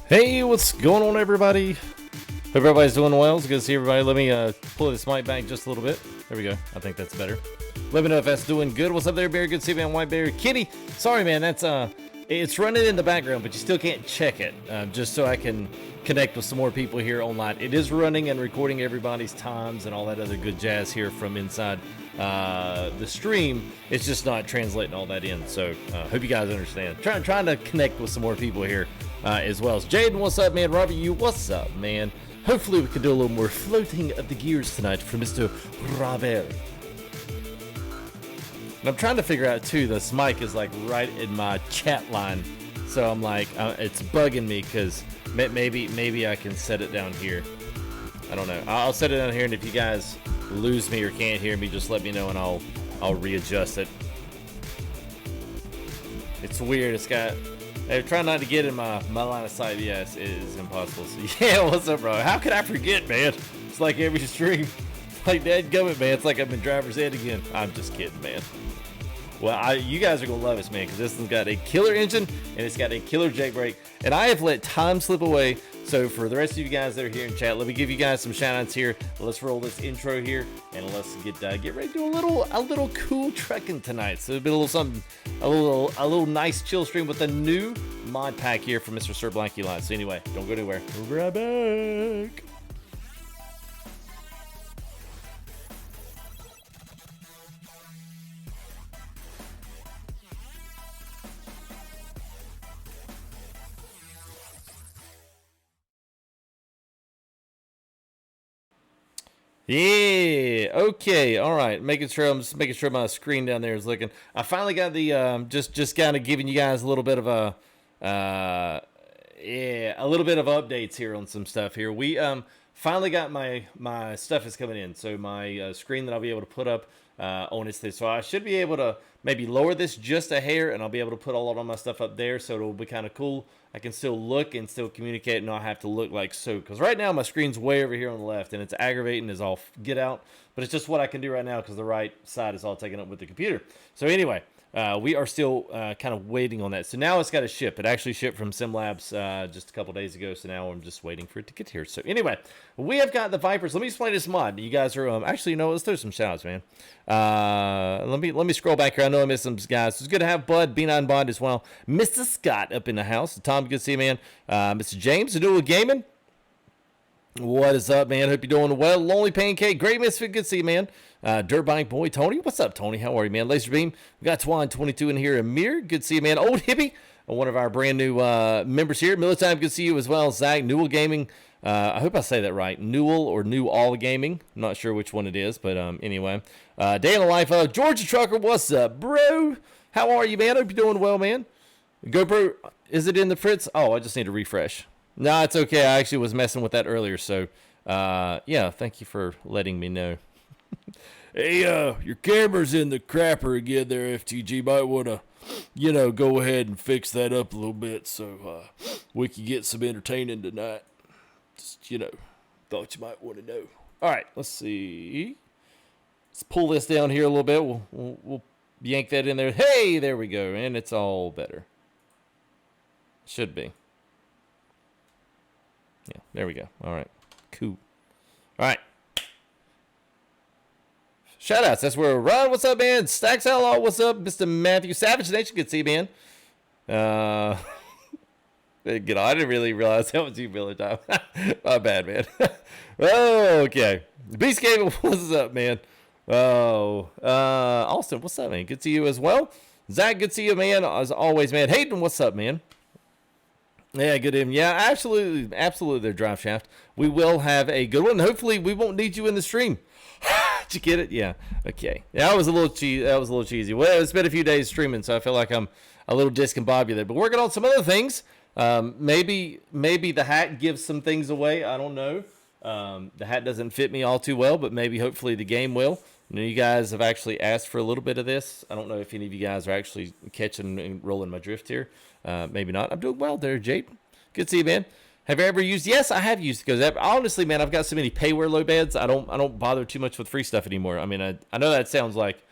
Hey, what's going on, everybody? Hope everybody's doing well. It's good to see everybody. Let me pull this mic back just a little bit. There we go. I think that's better. Let me know if that's doing good. What's up there, Bear? Good to see you, man. White Bear. Kitty. Sorry, man. That's it's running in the background, but you still can't check it. Just so I can connect with some more people here online. It is running and recording everybody's times and all that other good jazz here from inside the stream. It's just not translating all that in. So hope you guys understand. Trying to connect with some more people here as well. So Jaden, what's up, man? Robert, you, what's up, man? Hopefully we can do a little more floating of the gears tonight for Mr. Robert. And I'm trying to figure out too, this mic is like right in my chat line. So I'm like, it's bugging me because maybe I can set it down here. I don't know. I'll set it down here, and if you guys lose me or can't hear me, just let me know and I'll readjust it. It's weird. It's got... Hey, try not to get in my line of sight. Yes, it is impossible. So, yeah, what's up, bro? How could I forget, man? It's like every stream. It's like dadgummit, man. It's like I'm in driver's ed again. I'm just kidding, man. Well, you guys are going to love this, man, because this one's got a killer engine, and it's got a killer jailbreak. And I have let time slip away. So for the rest of you guys that are here in chat, let me give you guys some shout-outs here. Let's roll this intro here, and let's get ready to do a little cool trekking tonight. So it'll be a little something, a little nice chill stream with a new mod pack here from Mr. Sir Blanky Line. So anyway, don't go anywhere. We'll be right back. Yeah. Okay. All right. I'm just making sure my screen down there is looking. I finally got the just kind of giving you guys a little bit of a a little bit of updates here on some stuff here. We finally got my stuff is coming in. So my screen that I'll be able to put up on its thing. So I should be able to maybe lower this just a hair, and I'll be able to put all of my stuff up there. So it'll be kind of cool. I can still look and still communicate and not have to look like so. Because right now my screen's way over here on the left, and it's aggravating as all get out. But it's just what I can do right now because the right side is all taken up with the computer. So anyway, we are still kind of waiting on that. So now it's got to ship. It actually shipped from SimLabs just a couple days ago. So now I'm just waiting for it to get here. So anyway, we have got the Vipers. Let me explain this mod. You guys are actually, you know, let's throw some shout outs, man. Let me scroll back here. I know I missed some guys. It's good to have Bud, B9 Bond as well. Mr. Scott up in the house. Tom, good to see you, man. Mr. James, the Dual Gaming. What is up, man? Hope you're doing well. Lonely Pancake, great misfit, good to see you, man. Dirt Bike Boy, Tony, what's up, Tony? How are you, man? Laser Beam, we got Twan22 in here. Amir, good to see you, man. Old Hippie, one of our brand new members here. Militime, good to see you as well. Zach, Newell Gaming, I hope I say that right. Newell or New All Gaming, I'm not sure which one it is, but anyway. Day in the life of Georgia Trucker, what's up, bro? How are you, man? Hope you're doing well, man. GoPro, is it in the Fritz? Oh, I just need to refresh. No, it's okay. I actually was messing with that earlier, so yeah, thank you for letting me know. Hey, your camera's in the crapper again there, FTG. Might want to, you know, go ahead and fix that up a little bit so we can get some entertaining tonight. Just, you know, thought you might want to know. All right, let's see. Let's pull this down here a little bit. We'll yank that in there. Hey, there we go, and it's all better. Should be. Yeah, there we go. All right, cool. All right. Shoutouts. That's where Ron. What's up, man? Stacks Outlaw. What's up, Mr. Matthew Savage Nation? Good to see you, man. Good. I didn't really realize that was you, Miller Time. My bad, man. Oh, okay. Beast Gaming. What's up, man? Oh, Austin. What's up, man? Good to see you as well. Zach. Good to see you, man. As always, man. Hayden. What's up, man? Yeah, good evening. Yeah, absolutely there, Drive Shaft. We will have a good one. Hopefully, we won't need you in the stream. Did you get it? Yeah. Okay. Yeah, that was a little cheesy. Well, it's been a few days streaming, so I feel like I'm a little discombobulated. But working on some other things. Maybe the hat gives some things away. I don't know. The hat doesn't fit me all too well, but maybe hopefully the game will. I know you guys have actually asked for a little bit of this. I don't know if any of you guys are actually catching and rolling my drift here. Maybe not. I'm doing well there, Jade. Good to see you, man. Have you ever used? Yes, I have used it because honestly, man, I've got so many payware low beds. I don't bother too much with free stuff anymore. I mean, I know that sounds like,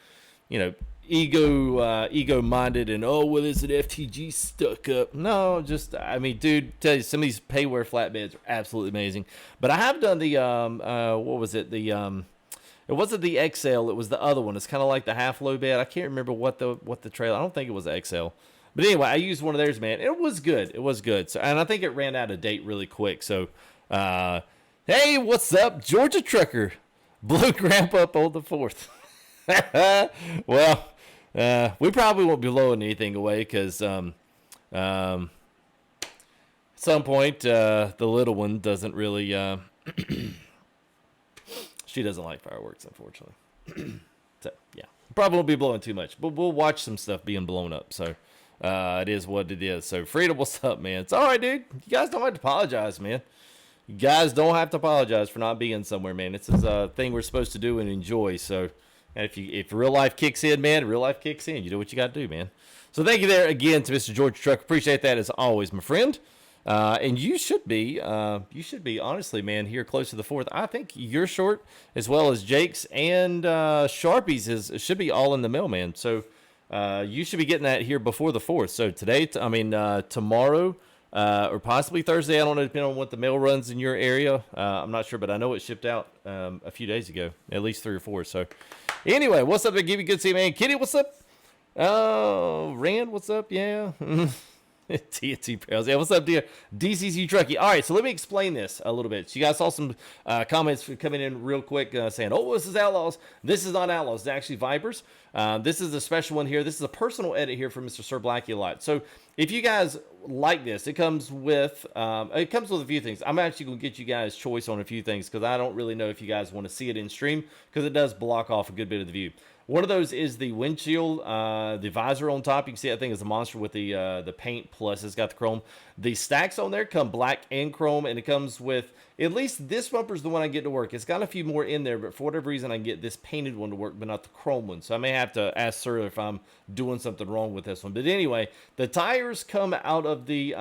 you know, ego-minded and, oh, well, is it FTG stuck up? No, just, I mean, dude, tell you, some of these pay-wear flatbeds are absolutely amazing. But I have done the what was it? It wasn't the XL, it was the other one. It's kind of like the half-low bed. I can't remember what the trailer. I don't think it was the XL. But anyway, I used one of theirs, man. It was good. It was good. So, and I think it ran out of date really quick. So, hey, what's up, Georgia Trucker? Blue Grandpa up on the 4th. Well, we probably won't be blowing anything away because at some point the little one doesn't really she doesn't like fireworks, unfortunately. So yeah, probably won't be blowing too much, but we'll watch some stuff being blown up. So it is what it is. So Freedom, what's up, man? It's all right, dude. You guys don't have to apologize, man. You guys don't have to apologize for not being somewhere, man. This is a thing we're supposed to do and enjoy. So, and if real life kicks in, man, real life kicks in. You do what you got to do, man. So thank you there again to Mr. George Truck. Appreciate that as always, my friend. And you should be honestly, man, here close to the 4th. I think your short as well as Jake's and Sharpie's should be all in the mail, man. So you should be getting that here before the 4th. So today, tomorrow. Or possibly Thursday. I don't know, depending on what the mail runs in your area. I'm not sure, but I know it shipped out a few days ago, at least 3 or 4. So, anyway, what's up, Gibby? Good to see you, man. Kitty, what's up? Oh, Rand, what's up? Yeah. TNT Pals. Yeah, what's up, dear? DCC Truckee. All right, so let me explain this a little bit. So you guys saw some comments coming in real quick saying, oh, this is Outlaws. This is not Outlaws. It's actually Vipers. This is a special one here. This is a personal edit here from Mr. Sir Blackie a lot. So if you guys like this, it comes with a few things. I'm actually going to get you guys choice on a few things because I don't really know if you guys want to see it in stream because it does block off a good bit of the view. One of those is the windshield, the visor on top. You can see that thing is a monster with the paint, plus it's got the chrome. The stacks on there come black and chrome, and it comes with, at least this bumper is the one I get to work. It's got a few more in there, but for whatever reason, I can get this painted one to work, but not the chrome one. So I may have to ask Sir if I'm doing something wrong with this one. But anyway, the tires come out of the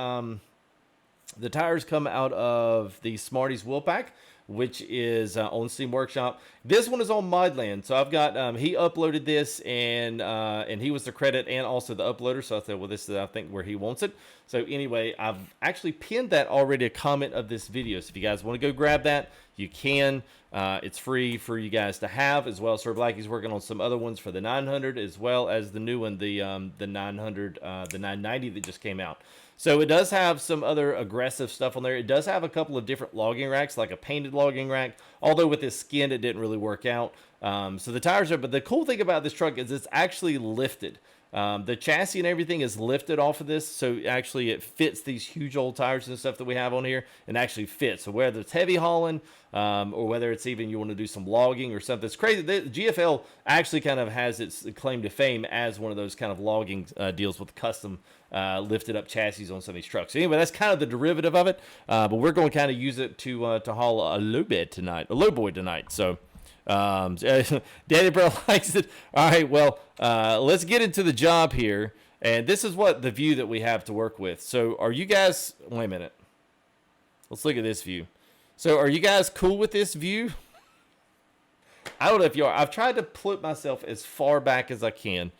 Smarties wheel pack, which is on Steam Workshop. This one is on Modland, so I've got he uploaded this, and he was the credit and also the uploader. So I said, well, this is I think where he wants it. So anyway, I've actually pinned that already, a comment of this video. So if you guys want to go grab that, you can. It's free for you guys to have, as well. Sir Blackie's working on some other ones for the 900, as well as the new one, the 900, the 990 that just came out. So it does have some other aggressive stuff on there. It does have a couple of different logging racks, like a painted logging rack. Although with this skin, it didn't really work out. So the tires are, but the cool thing about this truck is it's actually lifted. The chassis and everything is lifted off of this, so actually it fits these huge old tires and stuff that we have on here, and actually fits. So whether it's heavy hauling, or whether it's even you want to do some logging or something, it's crazy. The GFL actually kind of has its claim to fame as one of those kind of logging deals with custom lifted up chassis on some of these trucks. So anyway, that's kind of the derivative of it, but we're going to kind of use it to haul a low boy tonight. So. Daddy Bro likes it. All right, well, let's get into the job here. And this is what the view that we have to work with. So are you guys, wait a minute. Let's look at this view. So are you guys cool with this view? I don't know if you are. I've tried to put myself as far back as I can.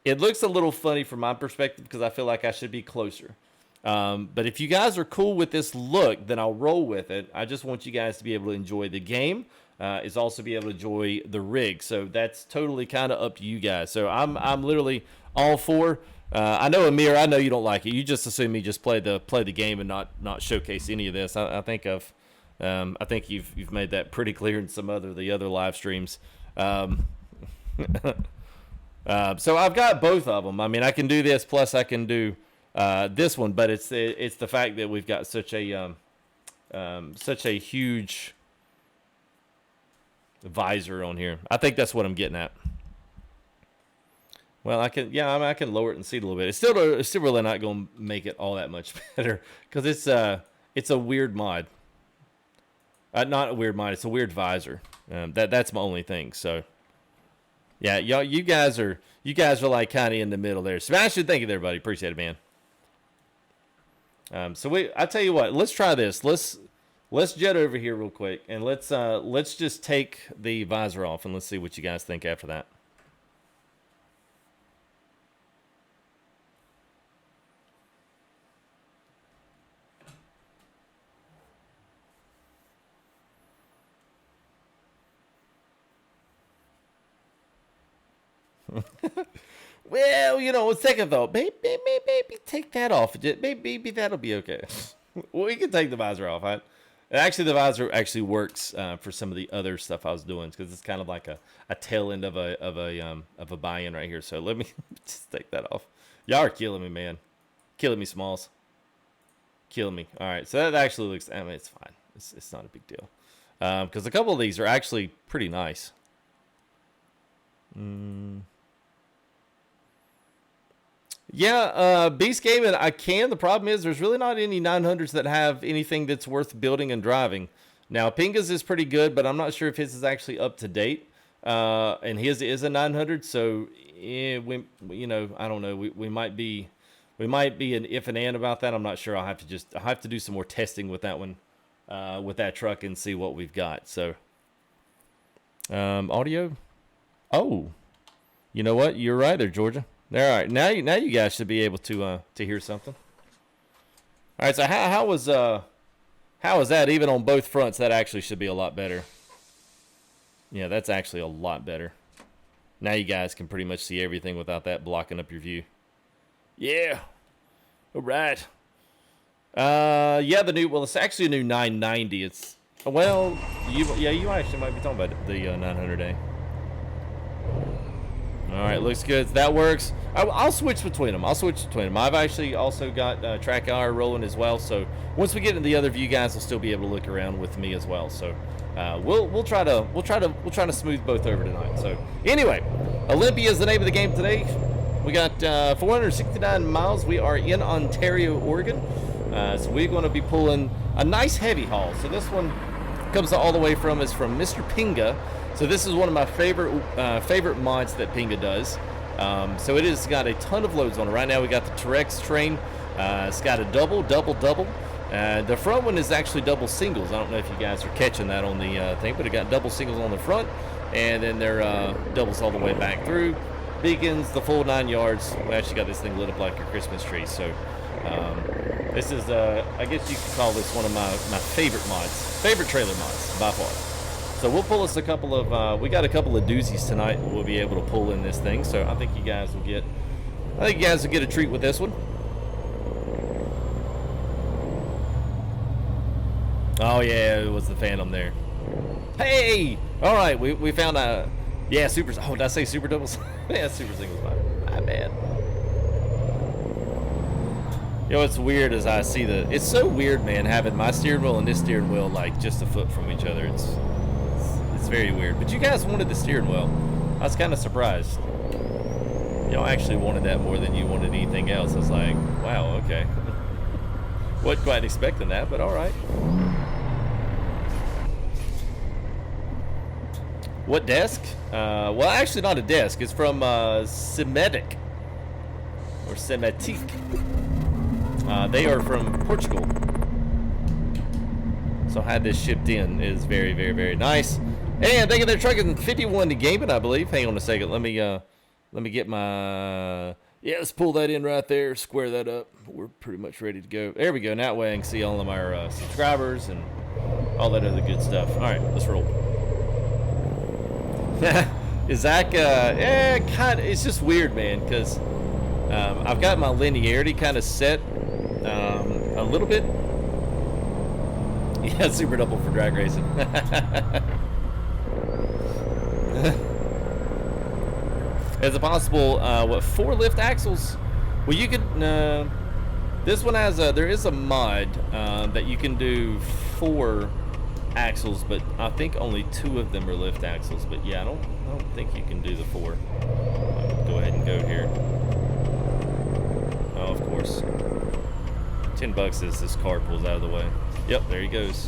It looks a little funny from my perspective because I feel like I should be closer. But if you guys are cool with this look, then I'll roll with it. I just want you guys to be able to enjoy the game. Is also be able to enjoy the rig. So that's totally kind of up to you guys. So I'm literally all for. I know, Amir, I know you don't like it. You just assume me just play the game and not showcase any of this. I think you've made that pretty clear in some the other live streams. So I've got both of them. I mean, I can do this plus I can do this one, but it's the fact that we've got such a huge visor on here. I think that's what I'm getting at. Well, I can lower it and see it a little bit. It's still really not going to make it all that much better because it's a weird mod. Not a weird mod. It's a weird visor. That's my only thing. So, yeah, you guys are like kind of in the middle there. Sebastian, thank you there, buddy. Appreciate it, man. I tell you what. Let's try this. Let's jet over here real quick, and let's just take the visor off, and let's see what you guys think after that. Well, you know, let's take a thought. Maybe take that off. Maybe that'll be okay. Well, we can take the visor off. Right? Actually, the visor actually works for some of the other stuff I was doing because it's kind of like a tail end of a buy-in right here. So let me just take that off. Y'all are killing me, man. Killing me, Smalls. Killing me. All right, so that actually looks. I mean, it's fine. It's not a big deal because a couple of these are actually pretty nice. Yeah, Beast Gaming, I can. The problem is there's really not any 900s that have anything that's worth building and driving. Now, Pinga's is pretty good, but I'm not sure if his is actually up to date. And his is a 900, so I don't know. We might be an if and and about that. I'm not sure. I'll have to do some more testing with that one, with that truck and see what we've got. So, audio. Oh, you know what? You're right there, Georgia. All right, now you guys should be able to hear something. All right, so how was that? Even on both fronts, that actually should be a lot better. Yeah, that's actually a lot better. Now you guys can pretty much see everything without that blocking up your view. Yeah. All right. Yeah, it's actually a new 990. It's you actually might be talking about the 900A. All right, looks good. That works. I'll switch between them. I've actually also got track hour rolling as well. So once we get into the other view, guys will still be able to look around with me as well. So we'll try to smooth both over tonight. So anyway, Olympia is the name of the game today. We got 469 miles. We are in Ontario, Oregon. So we're going to be pulling a nice heavy haul. So this one comes all the way from Mr. Pinga. So this is one of my favorite mods that Pinga does. So it has got a ton of loads on it. Right now we got the T-Rex train. It's got a double. The front one is actually double singles. I don't know if you guys are catching that on the thing, but it got double singles on the front, and then they're doubles all the way back through. Beacons, the full 9 yards. We actually got this thing lit up like a Christmas tree. So this is, I guess you could call this one of my favorite trailer mods by far. So we'll pull us a couple of, we got a couple of doozies tonight we'll be able to pull in this thing. So I think you guys will get a treat with this one. Oh yeah, it was the Phantom there. Hey! All right, we found super, oh, did I say super doubles? Yeah, super singles, my bad. You know, what's weird is I see it's so weird, man, having my steering wheel and this steering wheel like just a foot from each other. It's very weird. But you guys wanted the steering wheel. I was kind of surprised. Y'all actually wanted that more than you wanted anything else. I was like, wow, okay. Wasn't quite expecting that, but all right. What desk? Well, actually not a desk. It's from Semitic. Or Semitic. They are from Portugal. So I had this shipped in. It is very, very, very nice. And they get their truck in 51 to Gaming, I believe. Hang on a second. Let me get my... Yeah, let's pull that in right there. Square that up. We're pretty much ready to go. There we go. Now that way I can see all of our subscribers and all that other good stuff. All right, let's roll. Is Zach, kind of, it's just weird, man, because I've got my linearity kind of set a little bit. Yeah, super double for drag racing. Is it possible, 4 lift axles? Well, you could, this one has there is a mod that you can do 4 axles, but I think only 2 of them are lift axles. But yeah, I don't think you can do the 4. I'll go ahead and go here. Oh, of course. $10 as this car pulls out of the way. Yep, there he goes.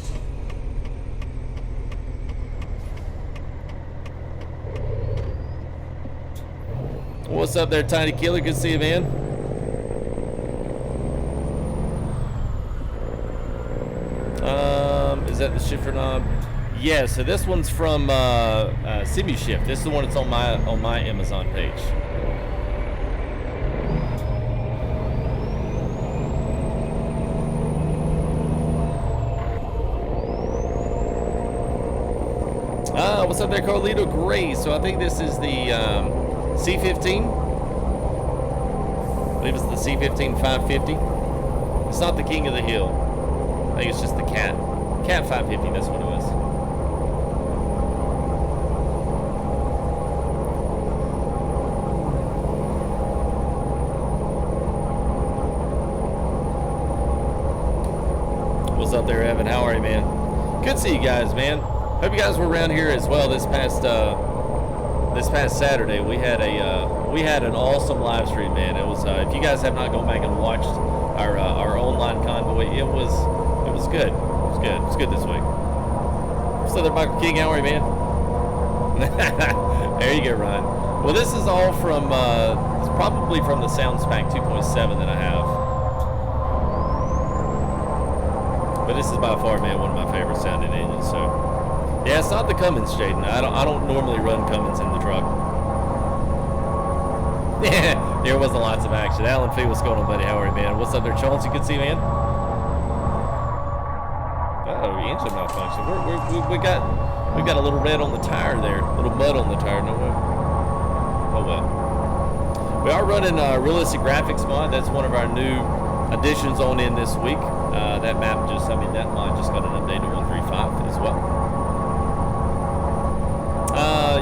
What's up there, Tiny Killer? Good to see you, man. Is that the shifter knob? Yeah, so this one's from SimuShift. This is the one that's on my Amazon page. What's up there, Carlito Gray? So I think this is the C15. I believe it's the C15 550. It's not the King of the Hill. I think it's just the Cat 550. That's what it was. What's up there, Evan? How are you, man? Good to see you guys, man. Hope you guys were around here as well this past Saturday. We had an awesome live stream, man. It was if you guys have not gone back and watched our online convoy, it was good. It was good. It was good this week. What's up there, Michael King? How are you, man? There you go, Ryan. Well, this is all from it's probably from the Sounds Pack 2.7 that I have. But this is by far, man, one of my favorite sounding engines. So, yeah, it's not the Cummins, Jaden. I don't normally run Cummins in the truck. Yeah, there wasn't lots of action. Alan Fee, what's going on, buddy? How are you, man? What's up there, Charles? You can see, man. Oh, engine malfunction. We got a little red on the tire there, a little mud on the tire. No way. Oh well. We are running realistic graphics mod. That's one of our new additions on in this week. That mod just got an update to 1.35 as well.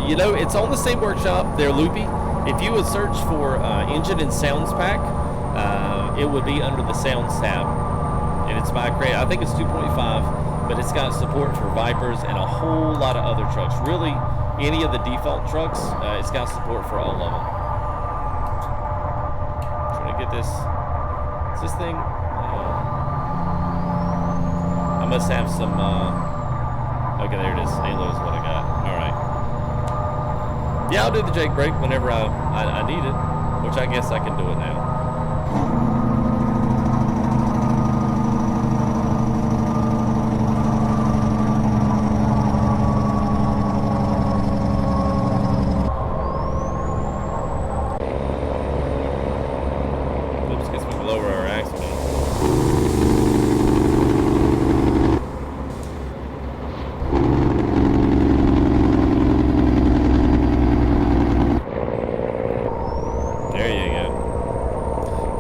You know, it's on the same workshop there, Loopy. If you would search for engine and sounds pack, it would be under the sounds tab. And it's by I think it's 2.5, but it's got support for Vipers and a whole lot of other trucks. Really, any of the default trucks, it's got support for all of them. Trying to get this. Is this thing? I must have some. Okay, there it is. Halo is what I got. All right. Yeah, I'll do the Jake break whenever I need it, which I guess I can do it now. Oops, guess we can lower our axle.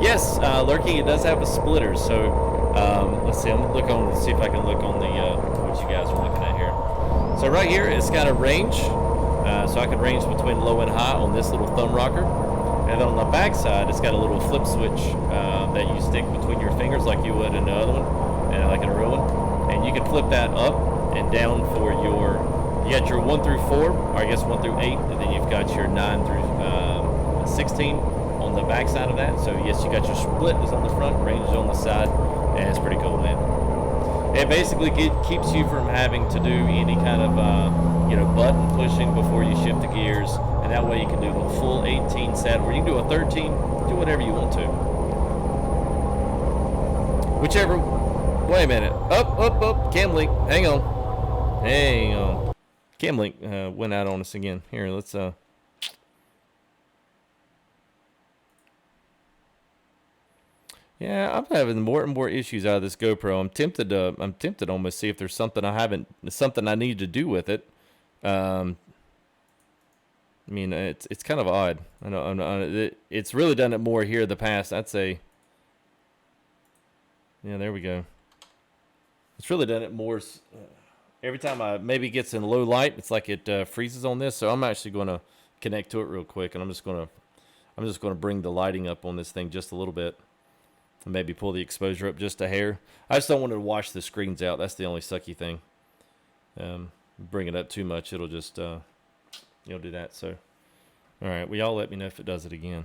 Yes, Lurking, it does have a splitter, so let's see, I'm gonna look on, see if I can look on the, what you guys are looking at here. So right here, it's got a range, so I can range between low and high on this little thumb rocker. And then on the back side, it's got a little flip switch that you stick between your fingers like you would in the other one, and like in a real one. And you can flip that up and down for your, you got your 1 through 4, or I guess 1 through 8, and then you've got your 9 through 16. On the back side of that. So yes, you got your split is on the front, range is on the side, and it's pretty cool, man. It basically keeps you from having to do any kind of button pushing before you shift the gears, and that way you can do the full 18 set, or you can do a 13, do whatever you want to. Whichever. Wait a minute. Up. Cam link. Hang on. Cam link went out on us again. Here, let's Yeah, I'm having more and more issues out of this GoPro. I'm tempted to almost see if there's something I need to do with it. I mean, it's kind of odd. I know it's really done it more here the past, I'd say. Yeah, there we go. It's really done it more. Every time I maybe gets in low light, it's like it freezes on this. So I'm actually going to connect to it real quick, and I'm just going to bring the lighting up on this thing just a little bit. Maybe pull the exposure up just a hair. I just don't want to wash the screens out. That's the only sucky thing. Bring it up too much, it'll just do that. So, all right, well, y'all let me know if it does it again.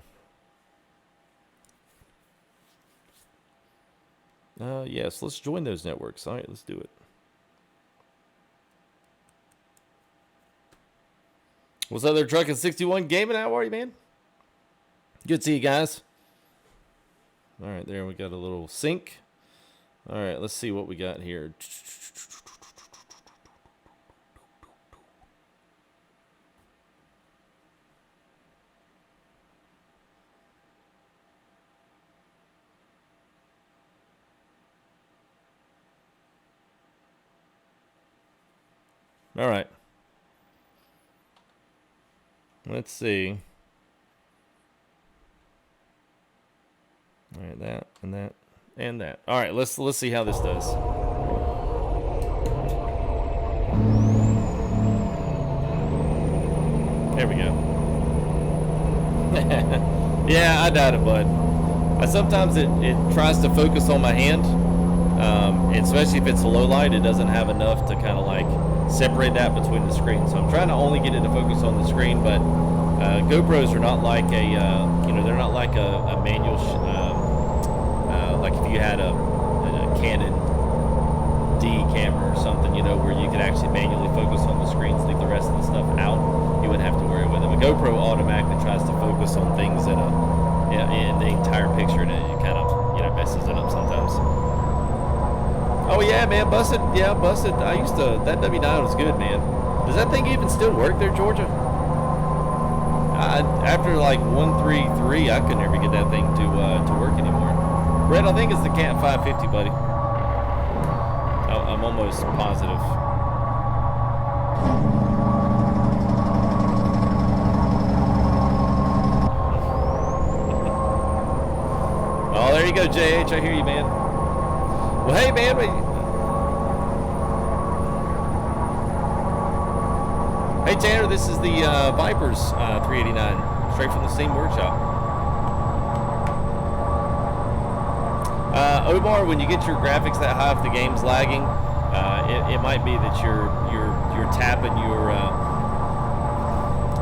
Yes, let's join those networks. All right, let's do it. What's up there, Truckin' 61 Gaming? How are you, man? Good to see you guys. All right, there we got a little sync. All right, let's see what we got here. All right. Let's see. All right, that and that and that. All right, let's see how this does. There we go. Yeah, I doubt it, bud. Sometimes it tries to focus on my hand, especially if it's a low light, it doesn't have enough to kind of like separate that between the screens. So I'm trying to only get it to focus on the screen, but GoPros are not like a, they're not like a manual, like if you had a Canon D camera or something, where you could actually manually focus on the screens, leave the rest of the stuff out. You wouldn't have to worry with it. A GoPro automatically tries to focus on things in the entire picture, and it kind of messes it up sometimes. Oh yeah, man, busted. Yeah, busted. I used to. That W9 was good, man. Does that thing even still work there, Georgia? After like 133, I could never get that thing to work anymore. Brett, I think it's the Cat 550, buddy. I'm almost positive. Oh, there you go, JH. I hear you, man. Well, hey, man. Hey, Tanner, this is the Vipers 389, straight from the Steam Workshop. Omar, when you get your graphics that high, if the game's lagging, it might be that you're tapping your.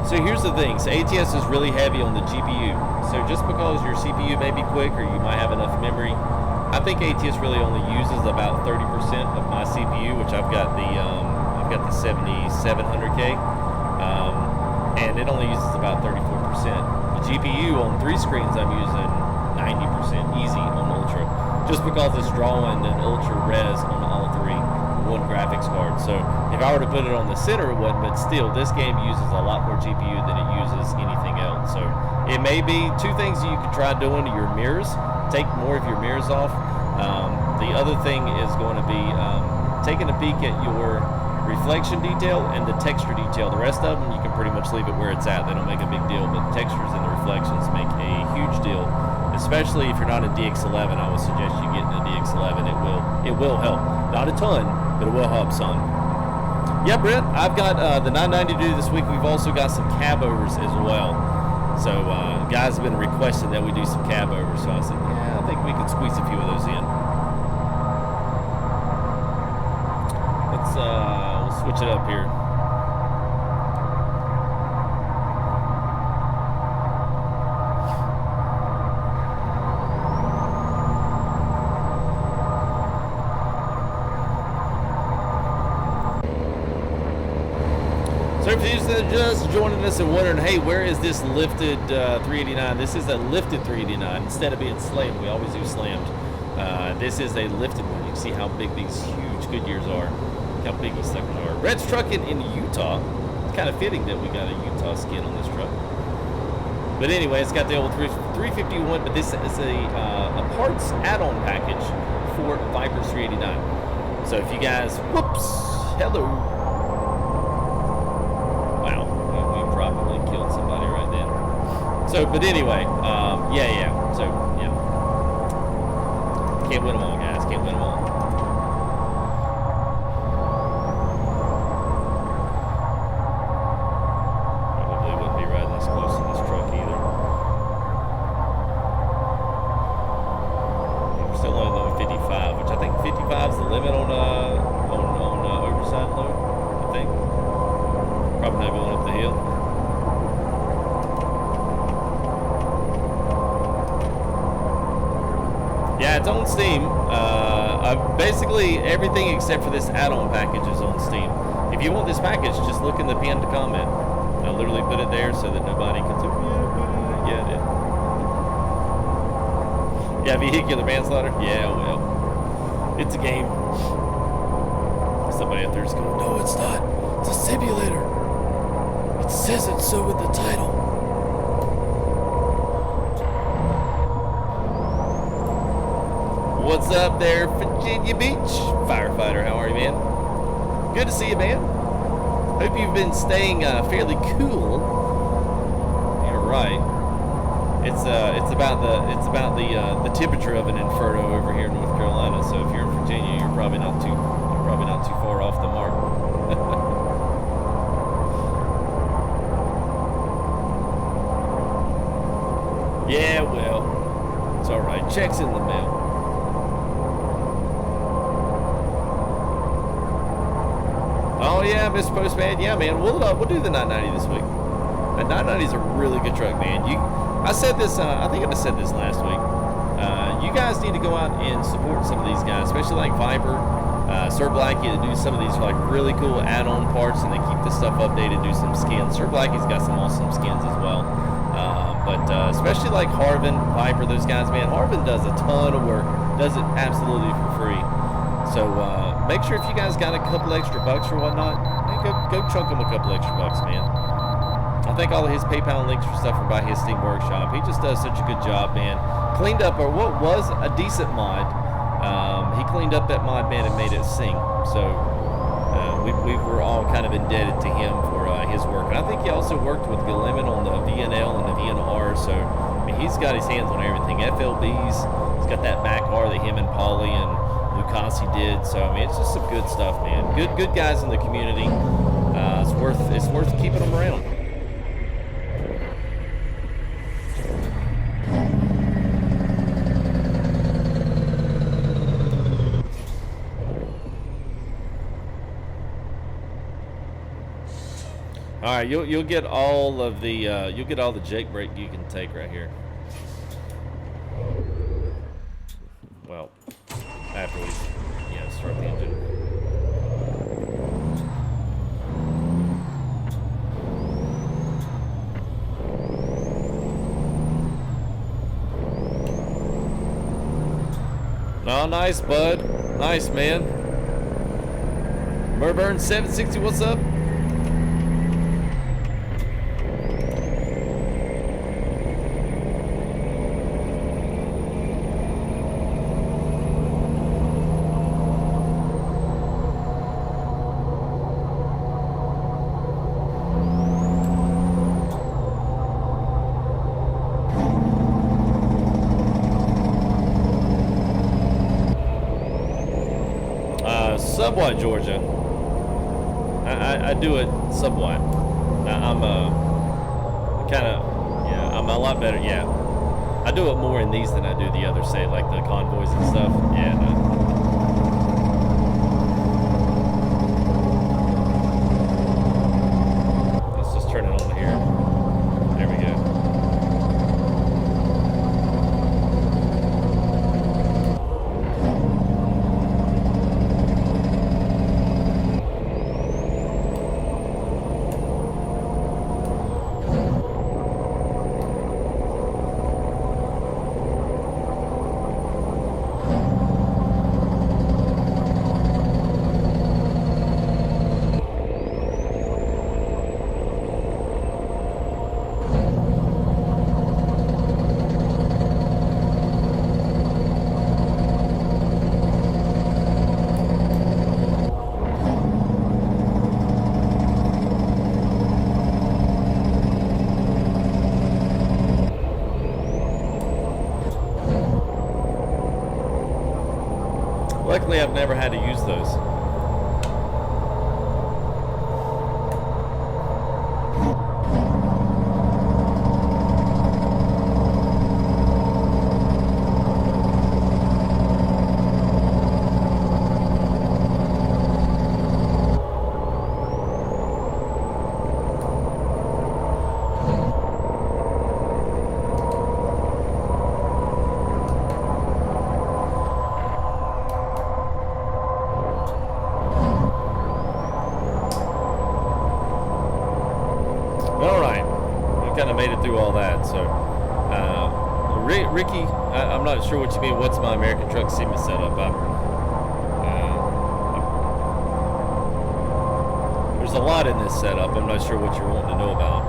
So here's the thing. So ATS is really heavy on the GPU. So just because your CPU may be quick or you might have enough memory, I think ATS really only uses about 30% of my CPU, which I've got the 7700K, and it only uses about 34%. The GPU on 3 screens I'm using 90% easy on Ultra, just because it's drawing an Ultra res on all 3, one graphics card. So if I were to put it on the center, it wouldn't, but still, this game uses a lot more GPU than it uses anything else. So it may be 2 things that you could try doing to your mirrors. Take more of your mirrors off. The other thing is going to be taking a peek at your reflection detail and the texture detail. The rest of them, you can pretty much leave it where it's at. They don't make a big deal, but the textures and the reflections make a huge deal. Especially if you're not a DX11, I would suggest you get into DX11. It will help. Not a ton, but it will help some. Yeah, Brent, I've got the 990 to do this week. We've also got some cab overs as well. So guys have been requesting that we do some cab overs. So I said, yeah, I think we could squeeze a few of those in. We'll switch it up here. So if you're just joining us and wondering, hey, where is this lifted 389? This is a lifted 389. Instead of being slammed, we always do slammed. This is a lifted one. You can see how big these huge Goodyears are, how big these suckers are. Red's trucking in Utah. It's kind of fitting that we got a Utah skin on this truck. But anyway, it's got the old 351, but this is a parts add-on package for Viper's 389. So if you guys, whoops, hello. Wow, we probably killed somebody right then. So, but anyway, yeah. So, yeah. Can't win them all, guys. Can't win them all. Probably wouldn't be riding this close to this truck either. We're still only low 55, which I think 55 is the limit on overside load, I think. Probably not going up the hill. Yeah, it's on Steam. Basically, everything except for this add-on package is on Steam. If you want this package, just look in the pinned comment. I literally put it there so that nobody can say, yeah, it. Yeah, vehicular manslaughter? Yeah, well, it's a game. Somebody out there is going, no, it's not. It's a simulator. It says it so in the title. What's up there, Virginia Beach? Firefighter, how are you, man? Good to see you, man. Hope you've been staying fairly cool. You're right. It's about the temperature of an inferno over here in North Carolina. So if you're in Virginia, you're probably not too far off the mark. Yeah, well, it's all right. Checks in the mail. Oh yeah, Mr. Postman. Yeah, man. We'll do the 990 this week. The 990 is a really good truck, man. I said this. I think I said this last week. You guys need to go out and support some of these guys, especially like Viper, Sir Blackie, to do some of these like really cool add-on parts, and they keep this stuff updated. Do some skins. Sir Blackie's got some awesome skins as well. But especially like Harvin, Viper, those guys, man. Harvin does a ton of work. Does it absolutely for free. So make sure if you guys got a couple extra bucks or whatnot, hey, go chunk them a couple extra bucks, man. I think all of his PayPal links for stuff are by his Steam Workshop. He just does such a good job, man. Cleaned up, or what was a decent mod, he cleaned up that mod, man, and made it sing. So we were all kind of indebted to him for his work. And I think he also worked with Galimin on the VNL and the VNR. So I mean, he's got his hands on everything. FLBs, he's got that back R that him and Paulie and Lucasi did. So I mean, it's just some good stuff, man. Good guys in the community. It's worth keeping them around. All right, you'll get all the Jake break you can take right here. Well, after we start the engine. Oh, nice, bud. Nice, man. Merburn 760, what's up? Somewhat, Georgia. I do it somewhat. I'm I'm a lot better. Yeah, I do it more in these than I do the others. Say like the convoys and stuff. Yeah. Let's just turn it on here. There we go. Luckily, I've never had to use those. Through all that, so Ricky, I'm not sure what you mean. What's my American Truck Sim setup? There's a lot in this setup. I'm not sure what you're wanting to know about.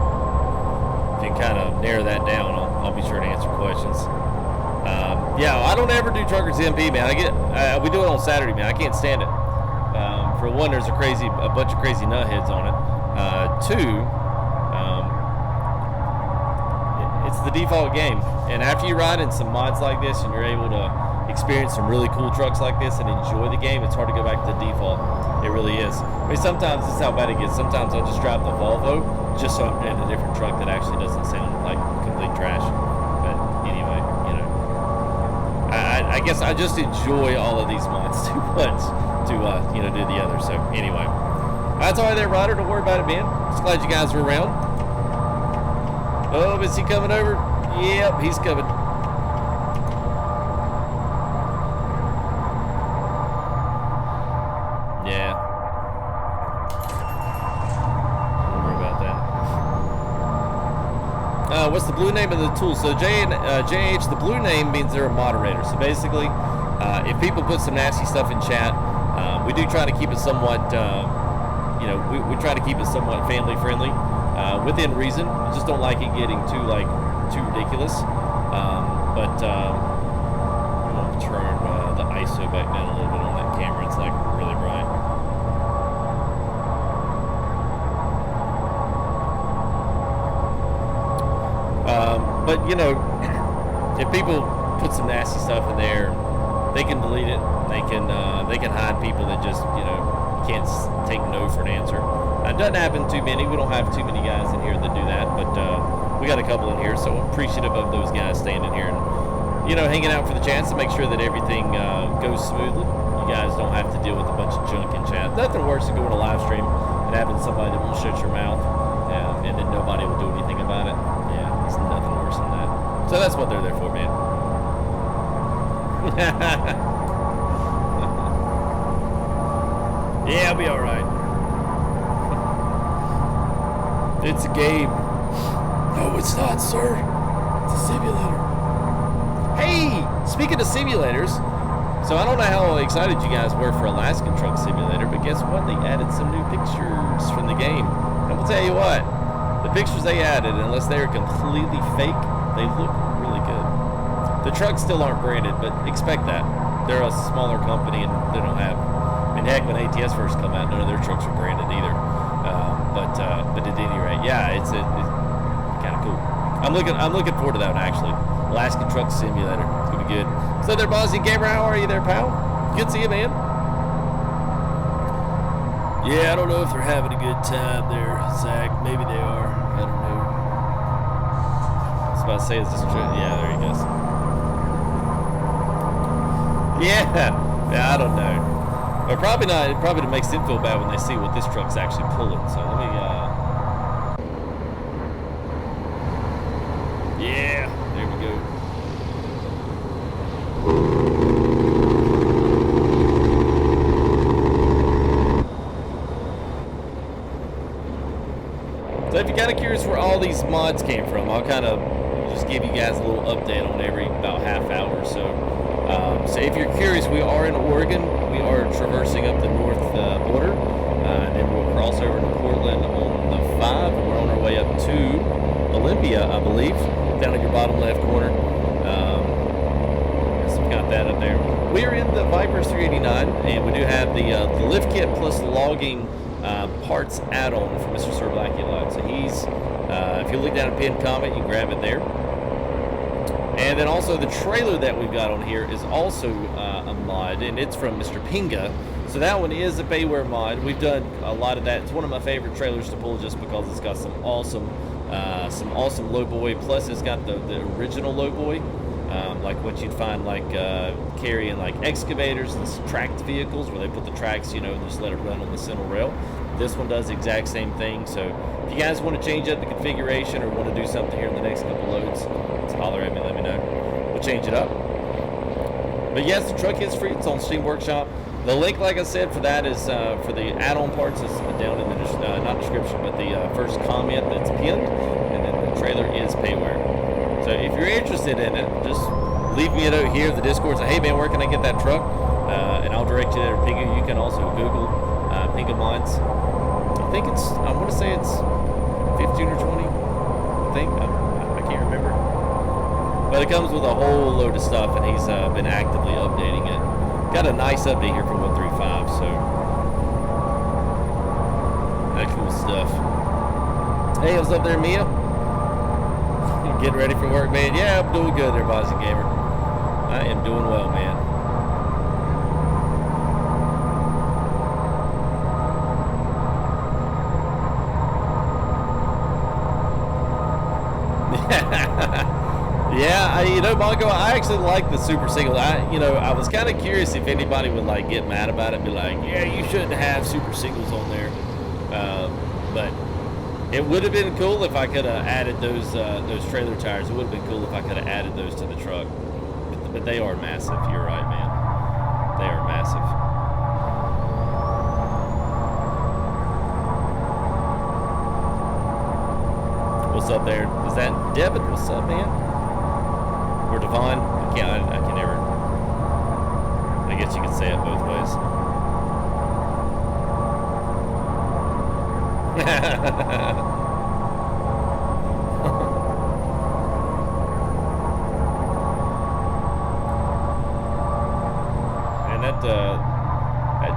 If you can kind of narrow that down, I'll be sure to answer questions. Yeah, I don't ever do Truckers MP, man. We do it on Saturday, man. I can't stand it. For one, there's a bunch of crazy nutheads on it. Two, the default game. And after you ride in some mods like this and you're able to experience some really cool trucks like this and enjoy the game, it's hard to go back to the default. It really is. I mean, sometimes this is how bad it gets. Sometimes I'll just drive the Volvo just so I'm in a different truck that actually doesn't sound like complete trash. But anyway, you know, I guess I just enjoy all of these mods too much to you know, do the other. So anyway, that's all right there, Ryder. Don't worry about it, man. Just glad you guys were around. Oh, is he coming over? Yep, he's coming. Yeah. Don't worry about that. What's the blue name of the tool? So JH, the blue name means they're a moderator. So basically, if people put some nasty stuff in chat, we do try to keep it somewhat, you know, we try to keep it somewhat family friendly, within reason. I just don't like it getting too ridiculous. I'm gonna turn the ISO back down a little bit on that camera. It's like really bright. But you know, if people put some nasty stuff in there, they can delete it. They can hide people that just, you know, can't take no for an answer. It doesn't happen too many. We don't have too many guys in here that do that, but we got a couple in here, so appreciative of those guys staying in here and, you know, hanging out for the chance to make sure that everything goes smoothly. You guys don't have to deal with a bunch of junk in chat. Nothing worse than going to live stream and having somebody that won't shut your mouth, and then nobody will do anything about it. Yeah, there's nothing worse than that. So that's what they're there for, man. Yeah, I'll be all right. It's a game. No, it's not, sir. It's a simulator. Hey, speaking of simulators, so I don't know how excited you guys were for Alaskan Truck Simulator, but guess what? They added some new pictures from the game. I'm gonna tell you what, the pictures they added, unless they are completely fake, they look really good. The trucks still aren't branded, but expect that. They're a smaller company and they don't have. I mean, heck, when ATS first come out, none of their trucks were branded either. But at any rate, yeah, it's kind of cool. I'm looking forward to that one, actually. Alaskan Truck Simulator. It's gonna be good. So there, Bosnia Gamer, how are you there, pal? Good to see you, man. Yeah, I don't know if they're having a good time there, Zach. Maybe they are. I don't know. I was about to say, is this true? Yeah, there he goes. Yeah, I don't know. But probably not. It probably makes them feel bad when they see what this truck's actually pulling. So let me, yeah, there we go. So if you're kind of curious where all these mods came from, I'll kind of just give you guys a little update on every about half hour or so. So if you're curious, we are in Oregon. We are traversing up the north border, and then we'll cross over to Portland on the 5, and we're on our way up to Olympia, I believe, down in your bottom left corner. So we've got that up there. We are in the Viper 389, and we do have the lift kit plus logging parts add-on for Mr. Sir Blackula. So he's, if you look down at pinned comment, you can grab it there. And then also the trailer that we've got on here is also a mod, and it's from Mr. Pinga. So that one is a Bayware mod. We've done a lot of that. It's one of my favorite trailers to pull just because it's got some awesome lowboy. Plus it's got the original lowboy, like what you'd find like carrying like excavators and tracked vehicles where they put the tracks, you know, and just let it run on the center rail. This one does the exact same thing. So if you guys want to change up the configuration or want to do something here in the next couple loads, just holler at me, let me know. We'll change it up. But yes, the truck is free. It's on Steam Workshop. The link, like I said, for that is for the add-on parts is down in the not description, but the first comment that's pinned, and then the trailer is payware. So if you're interested in it, just leave me a note here. The Discord, say, hey man, where can I get that truck? And I'll direct you there to Pinga. You can also Google Pinga mods. I think it's, I want to say it's 15 or 20. I think I can't remember. But it comes with a whole load of stuff, and he's been actively updating it. Got a nice update here for 135, so that cool stuff. Hey, what's up there, Mia? Getting ready for work, man. Yeah, I'm doing good there, Bossy Gamer. I am doing well, man. Yeah, you know, Mongo, I actually like the super single. I was kind of curious if anybody would like get mad about it and be like, yeah, you shouldn't have super singles on there. But it would have been cool if I could have added those trailer tires. It would have been cool if I could have added those to the truck. But they are massive. You're right, man. They are massive. What's up there? Is that Devin? What's up, man? Or Devon? I can never. I guess you could say it both ways. And that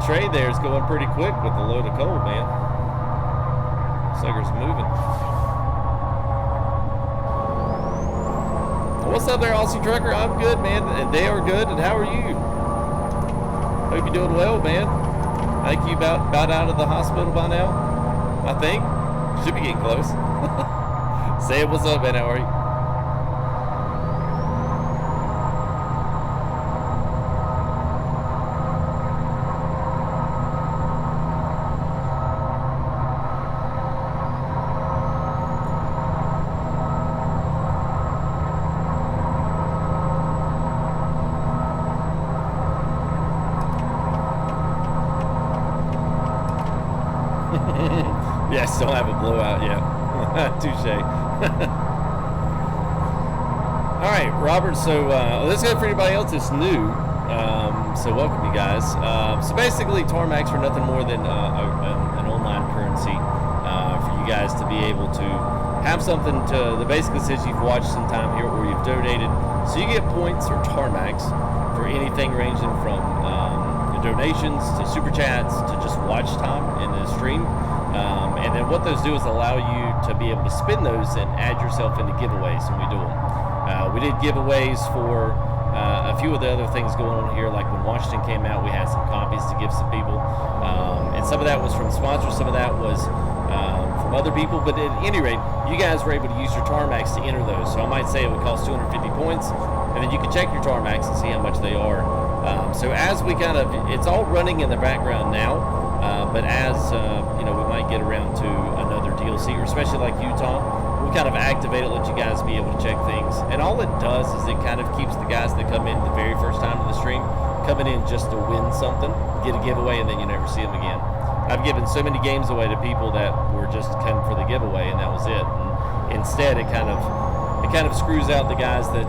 trade there is going pretty quick with the load of coal, man. Sucker's moving. What's up there, Aussie Trucker? I'm good, man, and they are good. And how are you? Hope you're doing well, man. I think you about out of the hospital by now. I think should be getting close. Say what's up, man. How are you? Yeah, still have a blowout, yeah. Touche. All right, Robert, so let's go for anybody else that's new. So welcome, you guys. So basically, Tarmacs are nothing more than an online currency for you guys to be able to have something that basically says you've watched some time here or you've donated. So you get points or Tarmacs for anything ranging from donations to super chats to just watch time in the stream. And then what those do is allow you to be able to spin those and add yourself into giveaways when we do them. We did giveaways for a few of the other things going on here, like when Washington came out, we had some copies to give some people. And some of that was from sponsors, some of that was from other people. But at any rate, you guys were able to use your Tarmacs to enter those. So I might say it would cost 250 points, and then you can check your Tarmacs and see how much they are. So as we it's all running in the background now. But as we might get around to another DLC, or especially like Utah, we'll kind of activate it, let you guys be able to check things. And all it does is it kind of keeps the guys that come in the very first time to the stream coming in just to win something, get a giveaway, and then you never see them again. I've given so many games away to people that were just coming for the giveaway, and that was it. And instead, it kind of screws out the guys that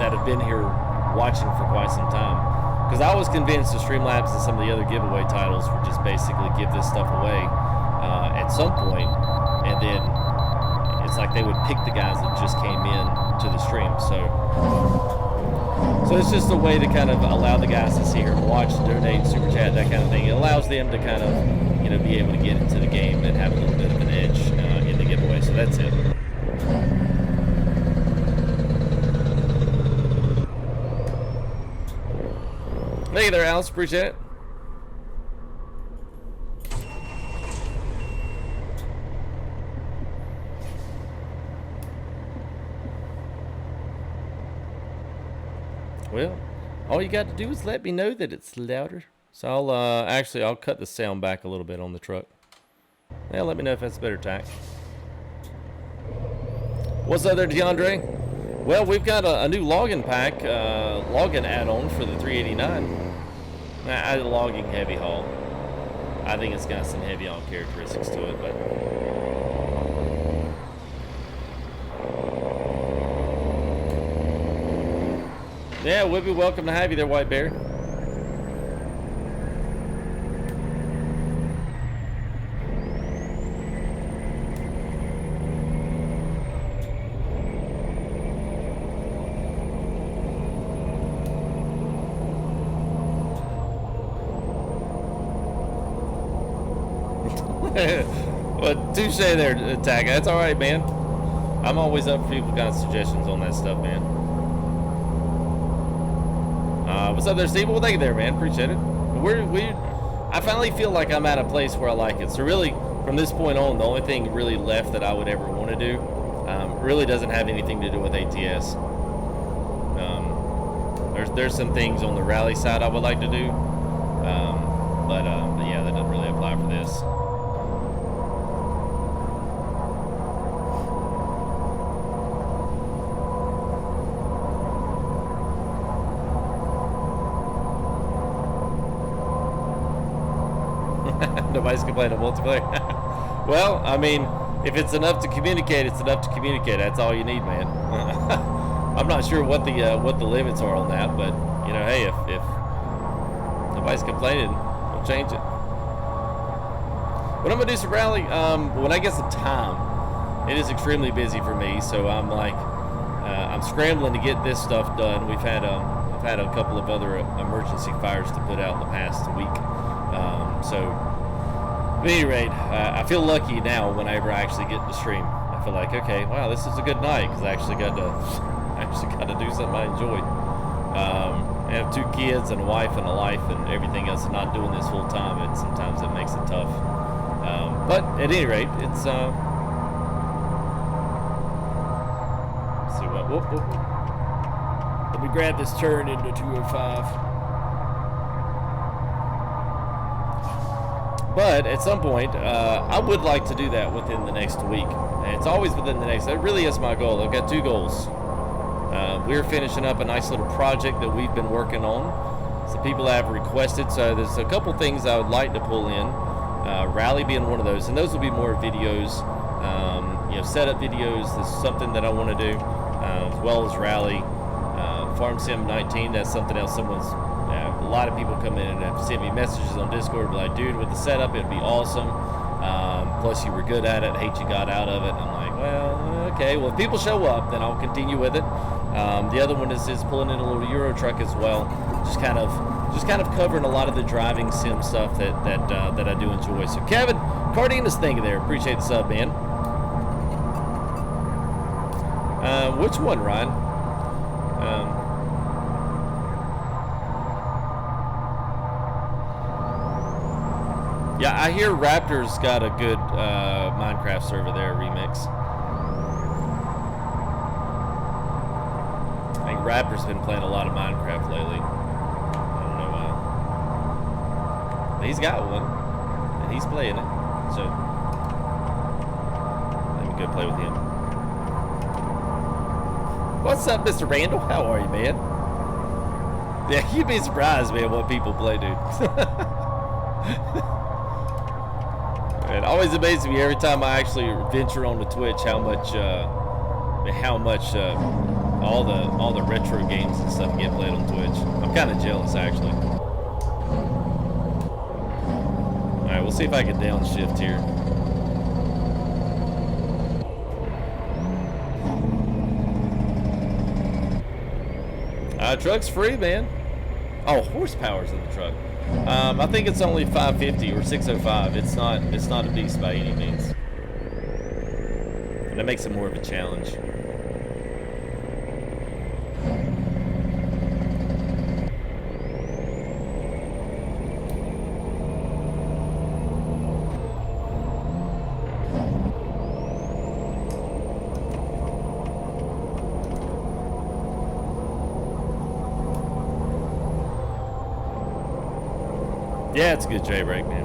that have been here watching for quite some time. Because I was convinced the Streamlabs and some of the other giveaway titles would just basically give this stuff away at some point, and then it's like they would pick the guys that just came in to the stream. So it's just a way to kind of allow the guys to see here and watch, donate, super chat, that kind of thing. It allows them to kind of be able to get into the game and have a little bit of an edge in the giveaway. So that's it. Hey there, Alice. Appreciate it. Well, all you got to do is let me know that it's louder. So I'll cut the sound back a little bit on the truck. Yeah, let me know if that's better, Tack. What's up there, DeAndre? Well, we've got a new login pack, login add-on for the 389. Logging heavy haul. I think it's got some heavy haul characteristics to it, but yeah, we'd be welcome to have you there, White Bear. Well, touche there, Tag. That's all right, man. I'm always up for people kind of suggestions on that stuff, man. What's up there, Steve? Well, thank you there, man. Appreciate it. I finally feel like I'm at a place where I like it. So really, from this point on, the only thing really left that I would ever want to do really doesn't have anything to do with ATS. There's some things on the rally side I would like to do, but yeah, that doesn't really apply for this. Nobody's complaining about multiplayer. Well, I mean, if it's enough to communicate, it's enough to communicate. That's all you need, man. I'm not sure what the limits are on that, but you know, hey, if nobody's complaining, we'll change it. When I'm gonna do some rally, when I get some time, it is extremely busy for me. So I'm like, I'm scrambling to get this stuff done. I've had a couple of other emergency fires to put out in the past week. So at any rate, I feel lucky now whenever I actually get to stream. I feel like, okay, wow, this is a good night because I actually got to do something I enjoyed. I have 2 kids and a wife and a life and everything else, and not doing this full time, and sometimes it makes it tough. But at any rate, it's let's see what. Whoop. Let me grab this turn into 205. But at some point, I would like to do that within the next week. And it's always within the next. That really is my goal. I've got 2 goals. We're finishing up a nice little project that we've been working on. Some people have requested, so there's a couple things I would like to pull in. Rally being one of those, and those will be more videos, setup videos. This is something that I want to do, as well as rally. Farm Sim 19. That's something else. A lot of people come in and have sent me messages on Discord, be like, dude, with the setup, it'd be awesome. Plus, you were good at it. Hate you got out of it. And I'm like, well, okay. Well, if people show up, then I'll continue with it. The other one is pulling in a little Euro truck as well. Just kind of covering a lot of the driving sim stuff that I do enjoy. So, Kevin, Cardenas, thank you there. Appreciate the sub, man. Which one, Ryan? Yeah, I hear Raptor's got a good Minecraft server there, remix. I think Raptor's been playing a lot of Minecraft lately. I don't know why. But he's got one, and he's playing it. So, let me go play with him. What's up, Mr. Randall? How are you, man? Yeah, you'd be surprised, man, what people play, dude. It always amazes me every time I actually venture onto Twitch how much all the retro games and stuff get played on Twitch. I'm kind of jealous, actually. All right, we'll see if I can downshift here. Truck's free, man. Oh, horsepower's in the truck. I think it's only 550 or 605. It's not a beast by any means. And that makes it more of a challenge. Yeah, it's a good J-brake, man.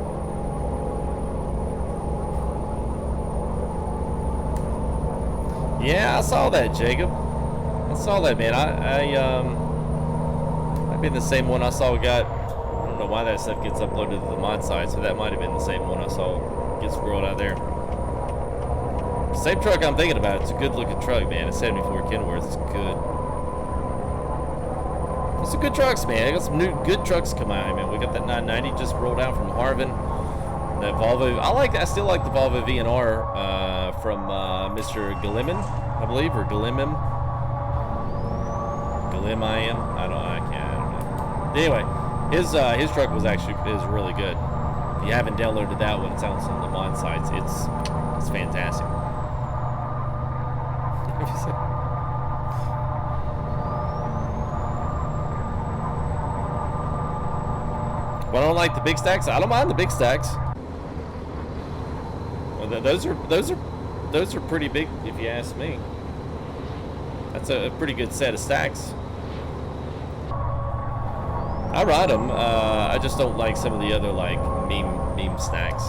Yeah, I saw that, Jacob. I saw that, man. Might be the same one I saw got. I don't know why that stuff gets uploaded to the mod site, so that might have been the same one I saw get scrolled out there. Same truck I'm thinking about. It's a good looking truck, man. It's 74 Kenworth. It's good. Some good trucks, man. I got some new good trucks coming out, man. We got that 990 just rolled out from Harvin. That Volvo. I still like the Volvo VNR from Mr. Galiman, I believe, or Galimim. Galim-I-M. I don't know. Anyway, his truck is really good. If you haven't downloaded that one, it's on some of the mod sites. It's fantastic. Well, I don't like the big stacks. I don't mind the big stacks. Well, those are pretty big, if you ask me. That's a pretty good set of stacks. I ride them. I just don't like some of the other like meme stacks.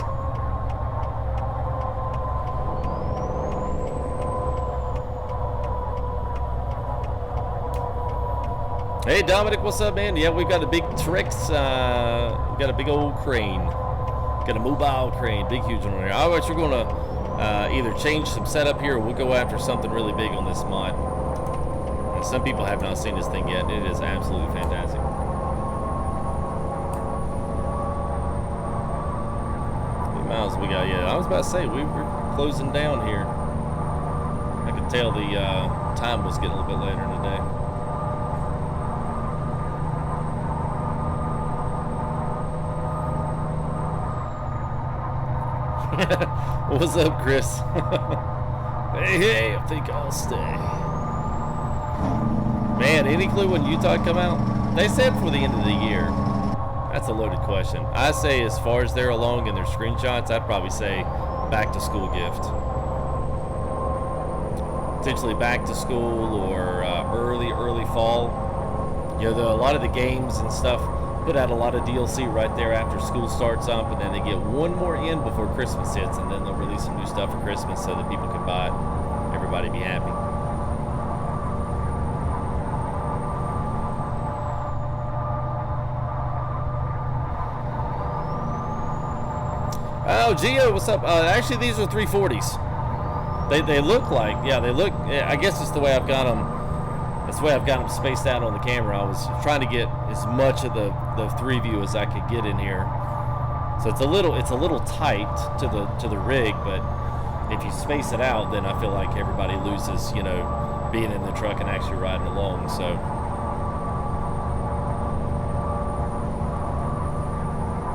Hey Dominic, what's up, man? Yeah, we've got a big Trex. We've got a big old crane. Got a mobile crane, big huge one on here. All right, we're gonna either change some setup here, or we'll go after something really big on this mod. And some people have not seen this thing yet. It is absolutely fantastic. How many miles we got? Yeah, I was about to say we're closing down here. I could tell the time was getting a little bit later in the day. What's up, Chris? hey, I think I'll stay. Man, any clue when Utah come out? They said for the end of the year. That's a loaded question. I say as far as they're along in their screenshots, I'd probably say back to school gift. Potentially back to school or early fall. You know, a lot of the games and stuff put out a lot of DLC right there after school starts up, and then they get one more in before Christmas hits, and then they'll release some new stuff for Christmas so that people can buy it. Everybody be happy. Oh, Gio, what's up? Actually, these are 340s. They look like, yeah, they look. I guess it's the way I've got them. That's the way I've got them spaced out on the camera. I was trying to get as much of the 3 view as I could get in here. So it's a little tight to the rig, but if you space it out, then I feel like everybody loses, you know, being in the truck and actually riding along. So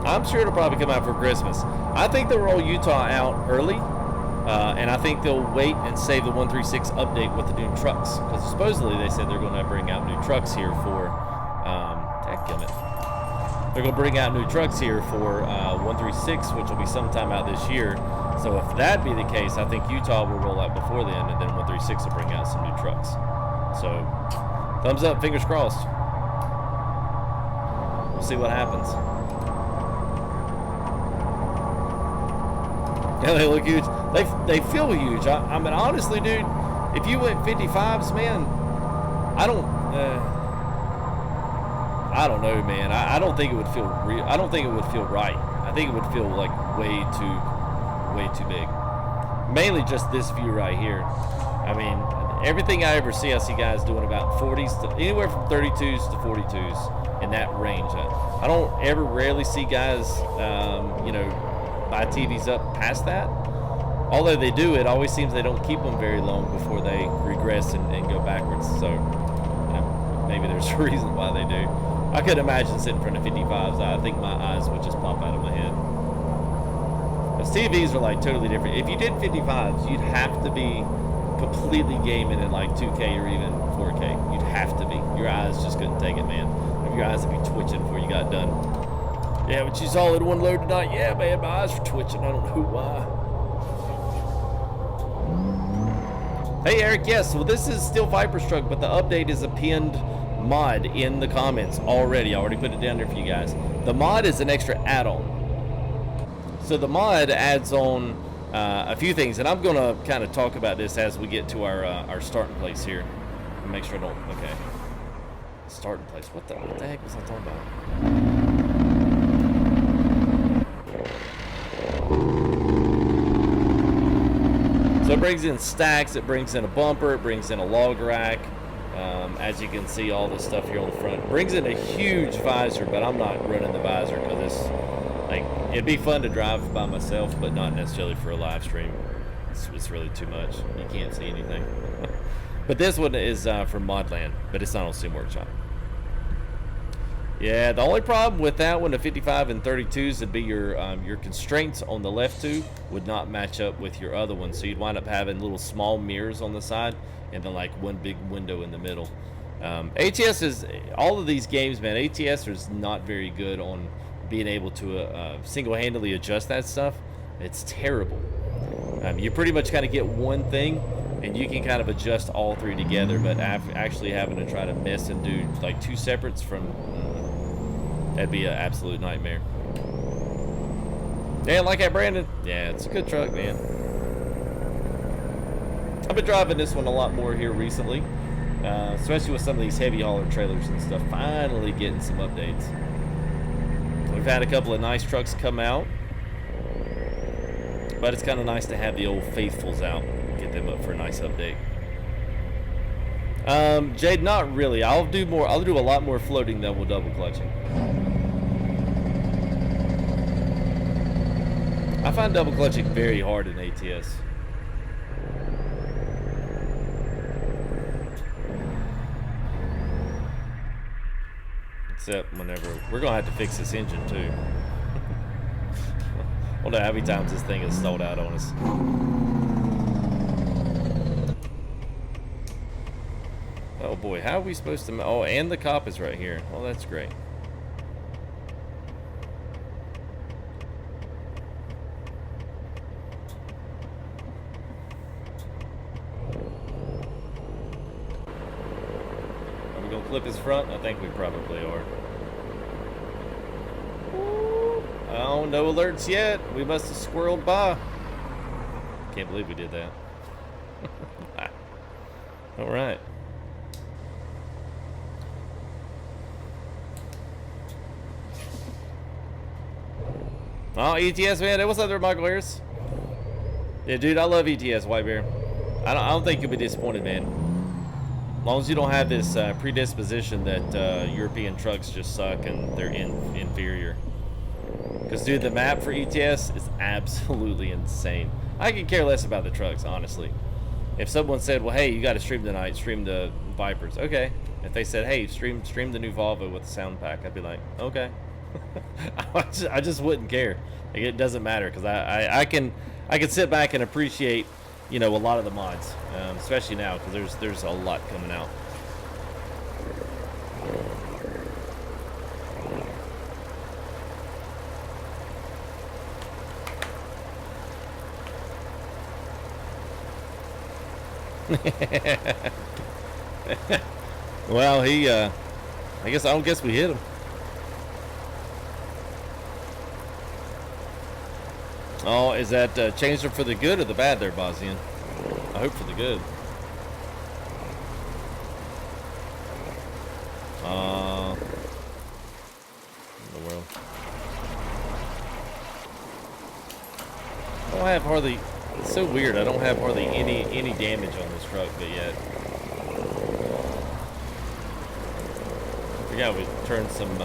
I'm sure it'll probably come out for Christmas. I think they'll roll Utah out early. And I think they'll wait and save the 136 update with the new trucks, because supposedly they said they're going to bring out new trucks here for they're going to bring out new trucks here for 136, which will be sometime out this year. So if that be the case, I think Utah will roll out before then, and then 136 will bring out some new trucks. So thumbs up, fingers crossed. We'll see what happens. Yeah, they look huge. They feel huge. I mean, honestly, dude, if you went 55s, man, I don't know, man. I don't think it would feel real. I don't think it would feel right. I think it would feel like way too big. Mainly just this view right here. I mean, everything I ever see, I see guys doing about 40s to anywhere from 32s to 42s in that range. I don't ever rarely see guys, you know, buy TVs up past that. Although they do, it always seems they don't keep them very long before they regress and go backwards. So, you know, maybe there's a reason why they do. I could imagine sitting in front of 55s. I think my eyes would just pop out of my head. Because TVs are like totally different. If you did 55s, you'd have to be completely gaming in like 2K or even 4K. You'd have to be. Your eyes just couldn't take it, man. Your eyes would be twitching before you got done. Yeah, but she's all in one load tonight. Yeah, man, my eyes are twitching. I don't know why. Hey, Eric, yes. Well, this is still Viper's truck, but the update is a pinned mod in the comments already. I already put it down there for you guys. The mod is an extra add-on. So the mod adds on a few things, and I'm going to kind of talk about this as we get to our starting place here. Make sure I don't... Okay. Starting place. What the heck was I talking about? So it brings in stacks, it brings in a bumper, it brings in a log rack. As you can see, all this stuff here on the front. It brings in a huge visor, but I'm not running the visor because it's like, it'd be fun to drive by myself, but not necessarily for a live stream. It's really too much. You can't see anything. But this one is from Modland, but it's not on Sim Workshop. Yeah, the only problem with that one, the 55 and 32s, would be your constraints on the left two would not match up with your other one. So you'd wind up having little small mirrors on the side and then like one big window in the middle. ATS is, all of these games, man, ATS is not very good on being able to single-handedly adjust that stuff, it's terrible. You pretty much kind of get one thing, and you can kind of adjust all three together, but actually having to try to mess and do like two separates from, that'd be an absolute nightmare. Yeah, like that, Brandon. Yeah, it's a good truck, man. I've been driving this one a lot more here recently, especially with some of these heavy hauler trailers and stuff. Finally getting some updates. We've had a couple of nice trucks come out, but it's kind of nice to have the old faithfuls out, get them up for a nice update. Jade, not really. I'll do a lot more floating than we'll double clutching. I find double clutching very hard in ATS. Except whenever we're gonna have to fix this engine too. I wonder how many times this thing has stalled out on us. Oh boy, how are we supposed to? Oh, and the cop is right here. Well, that's great. Are we gonna clip his front? I think we probably are. Oh, no alerts yet. We must have squirreled by. Can't believe we did that. All right. Oh, ETS, man. Hey, what's up there, Michael Harris? Yeah, dude, I love ETS, White Bear. I don't think you'll be disappointed, man. As long as you don't have this predisposition that European trucks just suck and they're inferior. Because, dude, the map for ETS is absolutely insane. I could care less about the trucks, honestly. If someone said, well, hey, you got to stream tonight, stream the Vipers. Okay. If they said, hey, stream the new Volvo with the sound pack, I'd be like, okay. I just wouldn't care. Like, it doesn't matter because I can sit back and appreciate, you know, a lot of the mods, especially now because there's a lot coming out. Well, I don't guess we hit him. Oh, is that changed them for the good or the bad there, Bozian? I hope for the good. In the world. I don't have hardly. It's so weird. I don't have hardly any damage on this truck, but yet. I forgot we turned some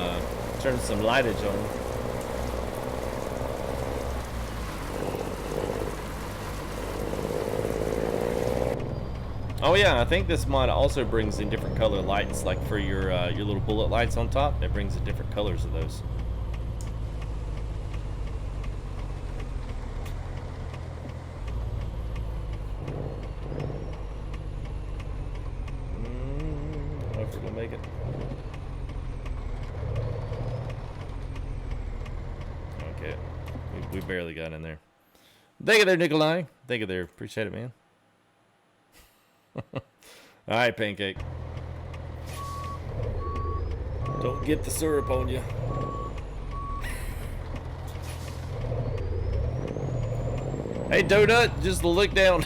lightage on him. Oh yeah, I think this mod also brings in different color lights, like for your little bullet lights on top. It brings in different colors of those. I don't know if we're gonna make it. Okay, we barely got in there. Thank you there, Nikolai. Thank you there. Appreciate it, man. Alright, Pancake. Don't get the syrup on you. Hey, Donut, just look down.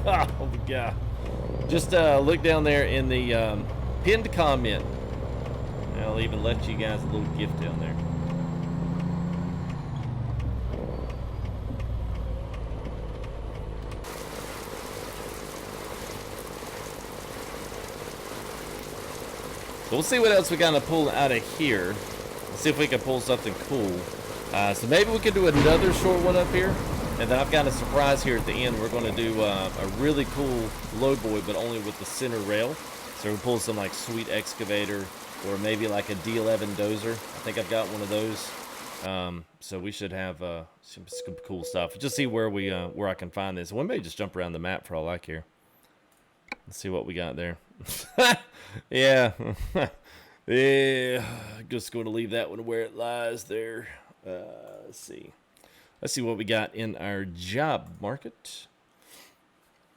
Oh, my God. Just look down there in the pinned comment. I'll even left you guys a little gift down there. So we'll see what else we gotta pull out of here. Let's see if we can pull something cool. So maybe we can do another short one up here. And then I've got a surprise here at the end. We're gonna do a really cool load boy, but only with the center rail. So we'll pull some like sweet excavator or maybe like a D11 dozer. I think I've got one of those. So we should have some cool stuff. Just see where I can find this. We may just jump around the map for all I care. Let's see what we got there. Yeah. Yeah, just going to leave that one where it lies there. Let's see. Let's see what we got in our job market.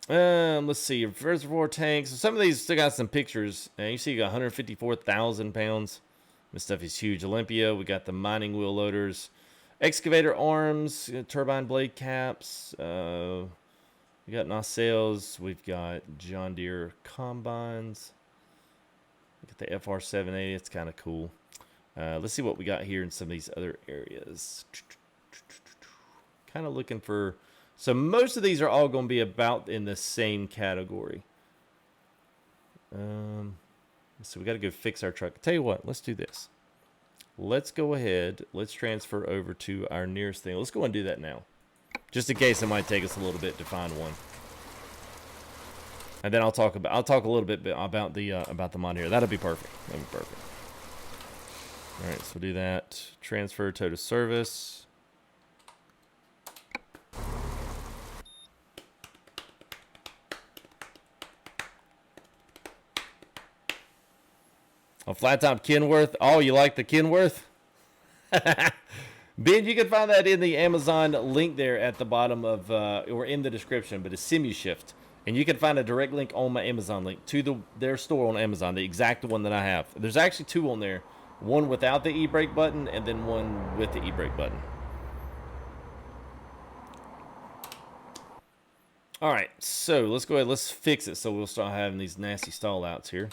Let's see. Reservoir tanks. Some of these still got some pictures. You see, you got 154,000 pounds. This stuff is huge. Olympia. We got the mining wheel loaders, excavator arms, turbine blade caps. We got nacelles. We've got John Deere combines. We got the FR780. It's kind of cool. Let's see what we got here in some of these other areas. Kind of looking for... So most of these are all going to be about in the same category. So we got to go fix our truck. Tell you what, let's do this. Let's go ahead. Let's transfer over to our nearest thing. Let's go and do that now. Just in case it might take us a little bit to find one. And then I'll talk a little bit about the mod here. That'll be perfect. That'll be perfect. All right, so we'll do that. Transfer to service. A flat top Kenworth. Oh, you like the Kenworth? Ben, you can find that in the Amazon link there at the bottom of, or in the description, but it's SimuShift. And you can find a direct link on my Amazon link to their store on Amazon, the exact one that I have. There's actually two on there. One without the e-brake button, and then one with the e-brake button. All right, so let's go ahead. Let's fix it so we'll start having these nasty stall outs here.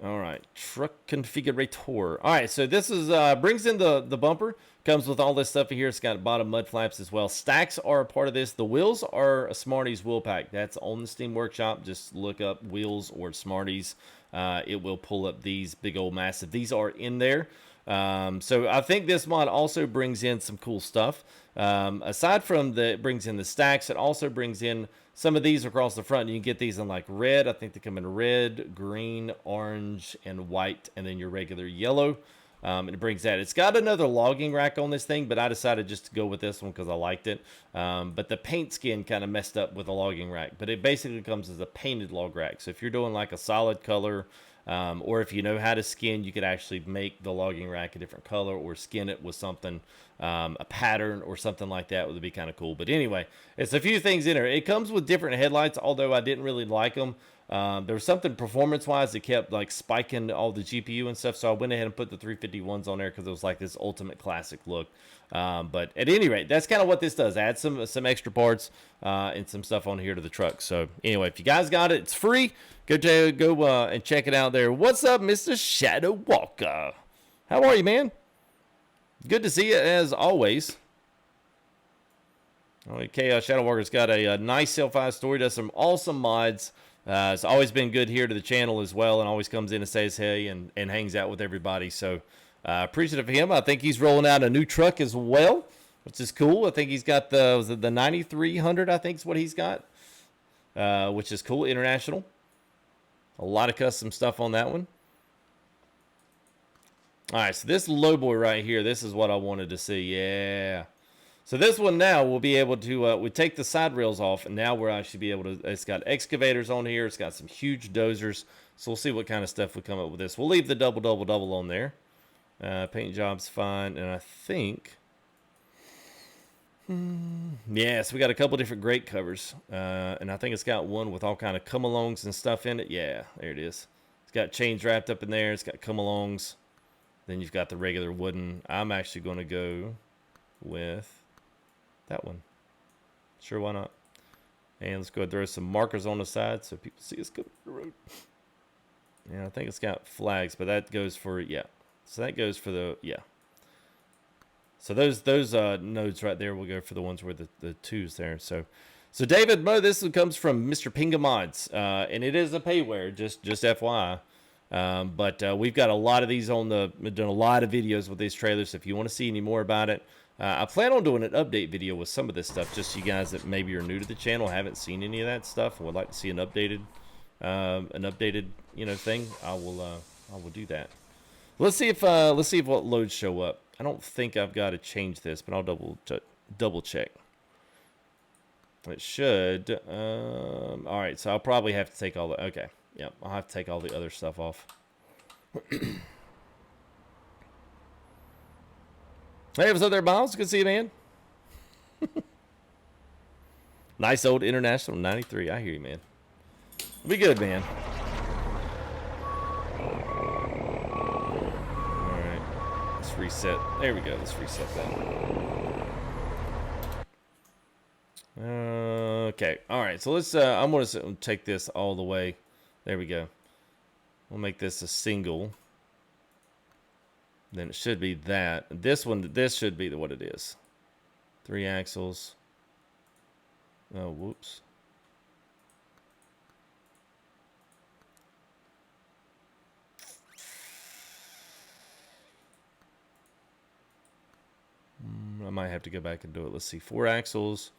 All right, truck configurator. All right, so this is brings in the bumper. Comes with all this stuff in here. It's got bottom mud flaps as well. Stacks are a part of this. The wheels are a Smarties wheel pack. That's on the Steam Workshop. Just look up wheels or Smarties. It will pull up these big old massive. These are in there. So I think this mod also brings in some cool stuff. Aside from it brings in the stacks, it also brings in some of these across the front. You can get these in like red. I think they come in red, green, orange, and white, and then your regular yellow. And it brings that. It's got another logging rack on this thing, but I decided just to go with this one because I liked it. But the paint skin kind of messed up with the logging rack. But it basically comes as a painted log rack. So if you're doing like a solid color, or if you know how to skin, you could actually make the logging rack a different color or skin it with something, a pattern or something like that would be kind of cool. But anyway, it's a few things in there. It comes with different headlights, although I didn't really like them. There was something performance-wise that kept like spiking all the GPU and stuff, so I went ahead and put the 351s on there because it was like this ultimate classic look. But at any rate, that's kind of what this does. Add some extra parts and some stuff on here to the truck. So anyway, if you guys got it, it's free. Go and check it out there. What's up, Mr. Shadow Walker? How are you, man? Good to see you as always. Okay, Shadow Walker's got a nice Self-Fi story. Does some awesome mods. It's always been good here to the channel as well, and always comes in and says hey and hangs out with everybody. So appreciative of him. I think he's rolling out a new truck as well, which is cool. I think he's got the 9300, I think is what he's got, which is cool. International. A lot of custom stuff on that one. All right, so this low boy right here, this is what I wanted to see. Yeah. So this one now we'll be able to, we take the side rails off, and now we're actually be able to, it's got excavators on here. It's got some huge dozers. So we'll see what kind of stuff we come up with this. We'll leave the double on there. Paint job's fine. And I think, yeah, so we got a couple different grate covers. And I think it's got one with all kind of come-alongs and stuff in it. Yeah, there it is. It's got chains wrapped up in there. It's got come-alongs. Then you've got the regular wooden. I'm actually going to go with that one. Sure, why not? And let's go ahead and throw some markers on the side so people see us coming to the road. Yeah, I think it's got flags, but that goes for, yeah. So that goes for the, yeah. So those nodes right there will go for the ones where the twos there. So David Mo, this one comes from Mr. Pinga Mods, and it is a payware, just FYI. But we've got a lot of these we've done a lot of videos with these trailers. So if you want to see any more about it, I plan on doing an update video with some of this stuff, just so you guys that maybe are new to the channel, haven't seen any of that stuff, and would like to see an updated thing. I will do that. Let's see if what loads show up. I don't think I've got to change this, but I'll double check. It should. All right, so I'll probably have to take all the, okay. Yep, I'll have to take all the other stuff off. Hey, what's up there, Miles? Good to see you, man. Nice old International 93. I hear you, man. It'll be good, man. Alright. Let's reset. There we go. Let's reset that. Okay. Alright. So let's, I'm going to take this all the way. There we go. We'll make this a single. Then it should be that. This should be what it is. 3 axles. Oh, whoops. I might have to go back and do it. Let's see. 4 axles.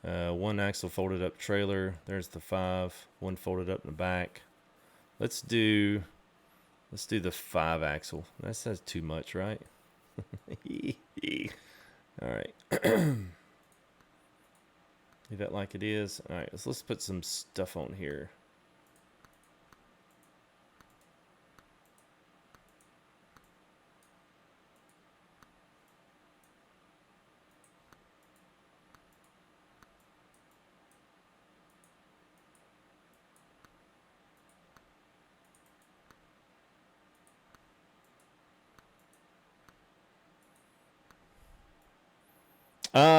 1 axle folded up trailer. There's the 5. 1 folded up in the back. Let's do the 5 axle. That says too much, right? All right. Leave that like it is. All right, so let's put some stuff on here.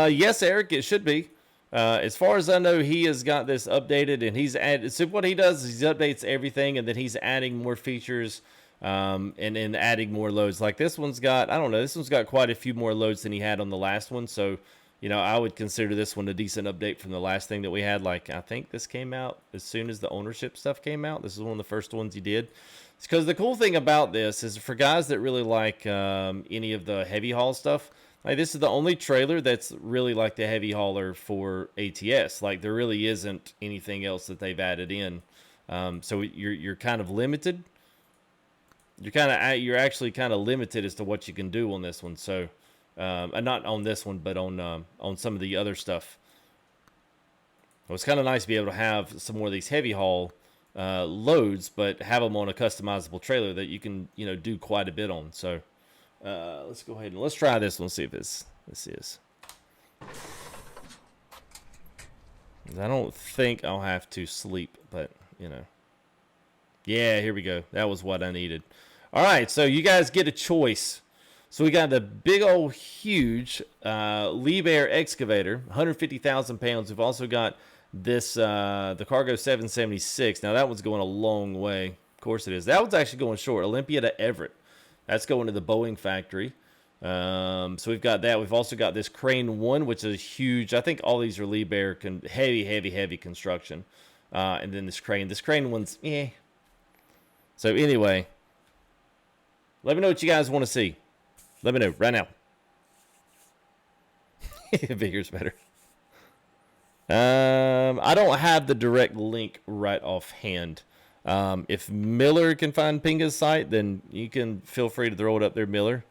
Yes, Eric, it should be. As far as I know, he has got this updated, and he's added. So what he does is he updates everything, and then he's adding more features, and then adding more loads. Like this one's got, I don't know, this one's got quite a few more loads than he had on the last one. So, you know, I would consider this one a decent update from the last thing that we had. Like, I think this came out as soon as the ownership stuff came out. This is one of the first ones he did. It's because the cool thing about this is for guys that really like any of the heavy haul stuff. Like, this is the only trailer that's really like the heavy hauler for ATS. Like, there really isn't anything else that they've added in. So you're kind of limited. You're actually kind of limited as to what you can do on this one. So, not on this one, but on some of the other stuff. It was kind of nice to be able to have some more of these heavy haul loads, but have them on a customizable trailer that you can, you know, do quite a bit on. So. Let's go ahead and let's try this one, see if this is. I don't think I'll have to sleep, but you know. Yeah, here we go. That was what I needed. All right, so you guys get a choice. So we got the big old huge Liebherr excavator, 150,000 pounds. We've also got this the Cargo 776. Now that one's going a long way. Of course it is. That one's actually going short. Olympia to Everett. That's going to the Boeing factory. So we've got that. We've also got this Crane 1, which is huge. I think all these are Liebherr, heavy construction. And then this Crane. This Crane one's, eh. So anyway, let me know what you guys want to see. Let me know right now. Bigger's better. I don't have the direct link right offhand. If Miller can find Pinga's site, then you can feel free to throw it up there, Miller.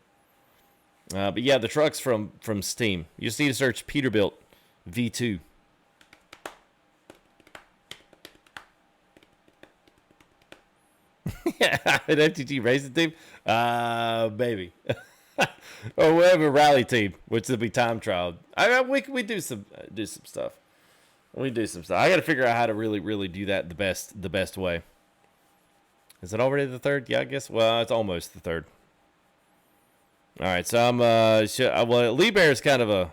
But yeah, the truck's from Steam. You just need to search Peterbilt V2. Yeah, an FTG racing team? Maybe. Or whatever rally team, which will be time trial. We do some stuff. We do some stuff. I got to figure out how to really do that the best way. Is it already the 3rd? Yeah, I guess. Well, it's almost the 3rd. All right, so I'm well, Liebherr is kind of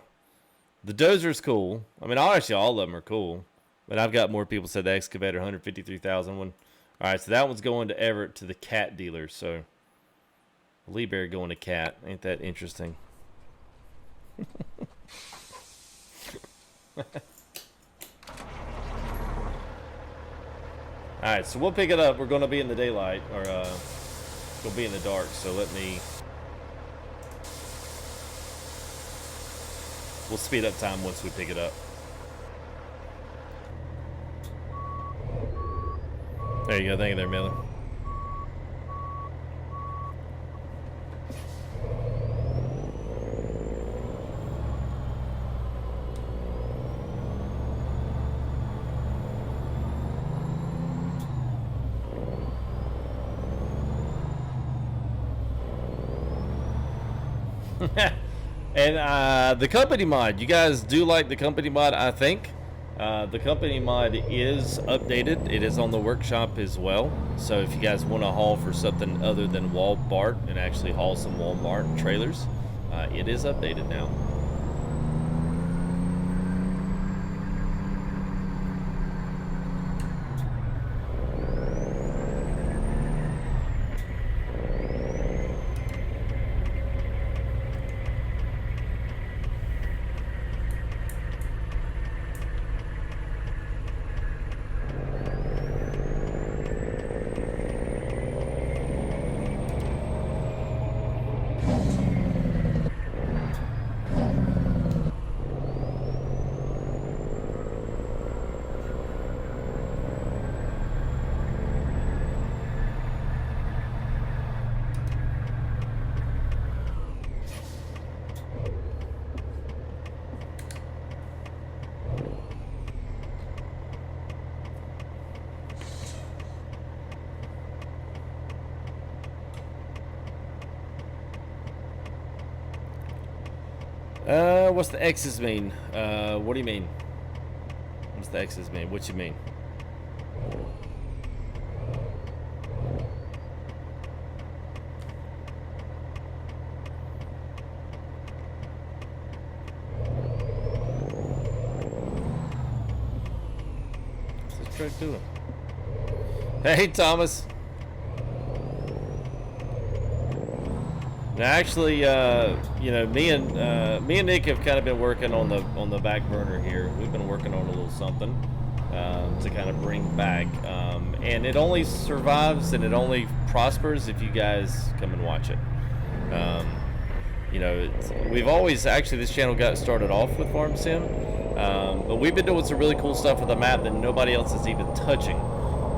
the dozer's cool. I mean, actually all of them are cool, but I've got more people said the excavator 153,000 one. All right, so that one's going to Everett to the Cat dealer. So Liebherr going to Cat. Ain't that interesting? All right, so we'll pick it up. We're going to be in the daylight, or we'll be in the dark. So we'll speed up time once we pick it up. There you go. Thank you there, Miller. And the company mod, you guys do like the company mod, I think. The company mod is updated. It is on the workshop as well. So if you guys want to haul for something other than Walmart and actually haul some Walmart trailers, it is updated now. What's the X's mean? What do you mean? What's the X's mean? What you mean? What's this truck doing? Hey, Thomas. Now, actually, you know, me and Nick have kind of been working on the back burner here. We've been working on a little something to kind of bring back, and it only survives and it only prospers if you guys come and watch it. You know, we've always actually this channel got started off with Farm Sim, but we've been doing some really cool stuff with the map that nobody else is even touching.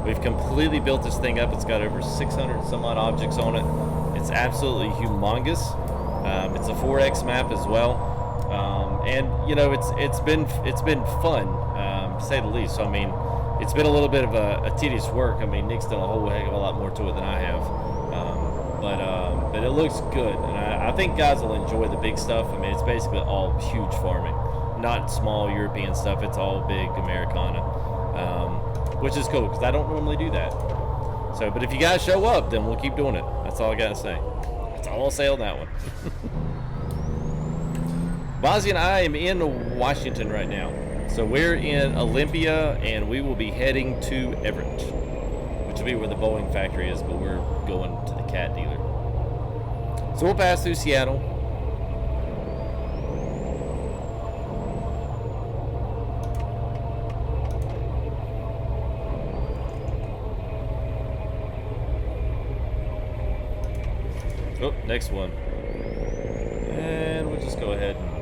We've completely built this thing up. It's got over 600 some odd objects on it. It's absolutely humongous. It's a 4X map as well, and you know it's been fun to say the least. So I mean, it's been a little bit of a tedious work. I mean, Nick's done a whole heck of a lot more to it than I have, but it looks good, and I think guys will enjoy the big stuff. I mean, it's basically all huge farming, not small European stuff. It's all big Americana, which is cool because I don't normally do that. So, but if you guys show up, then we'll keep doing it. That's all I gotta say. That's all I'll say on that one. Bozzy and I am in Washington right now. So we're in Olympia, and we will be heading to Everett, which will be where the Boeing factory is, but we're going to the cat dealer. So we'll pass through Seattle. Oh, next one. And we'll just go ahead and...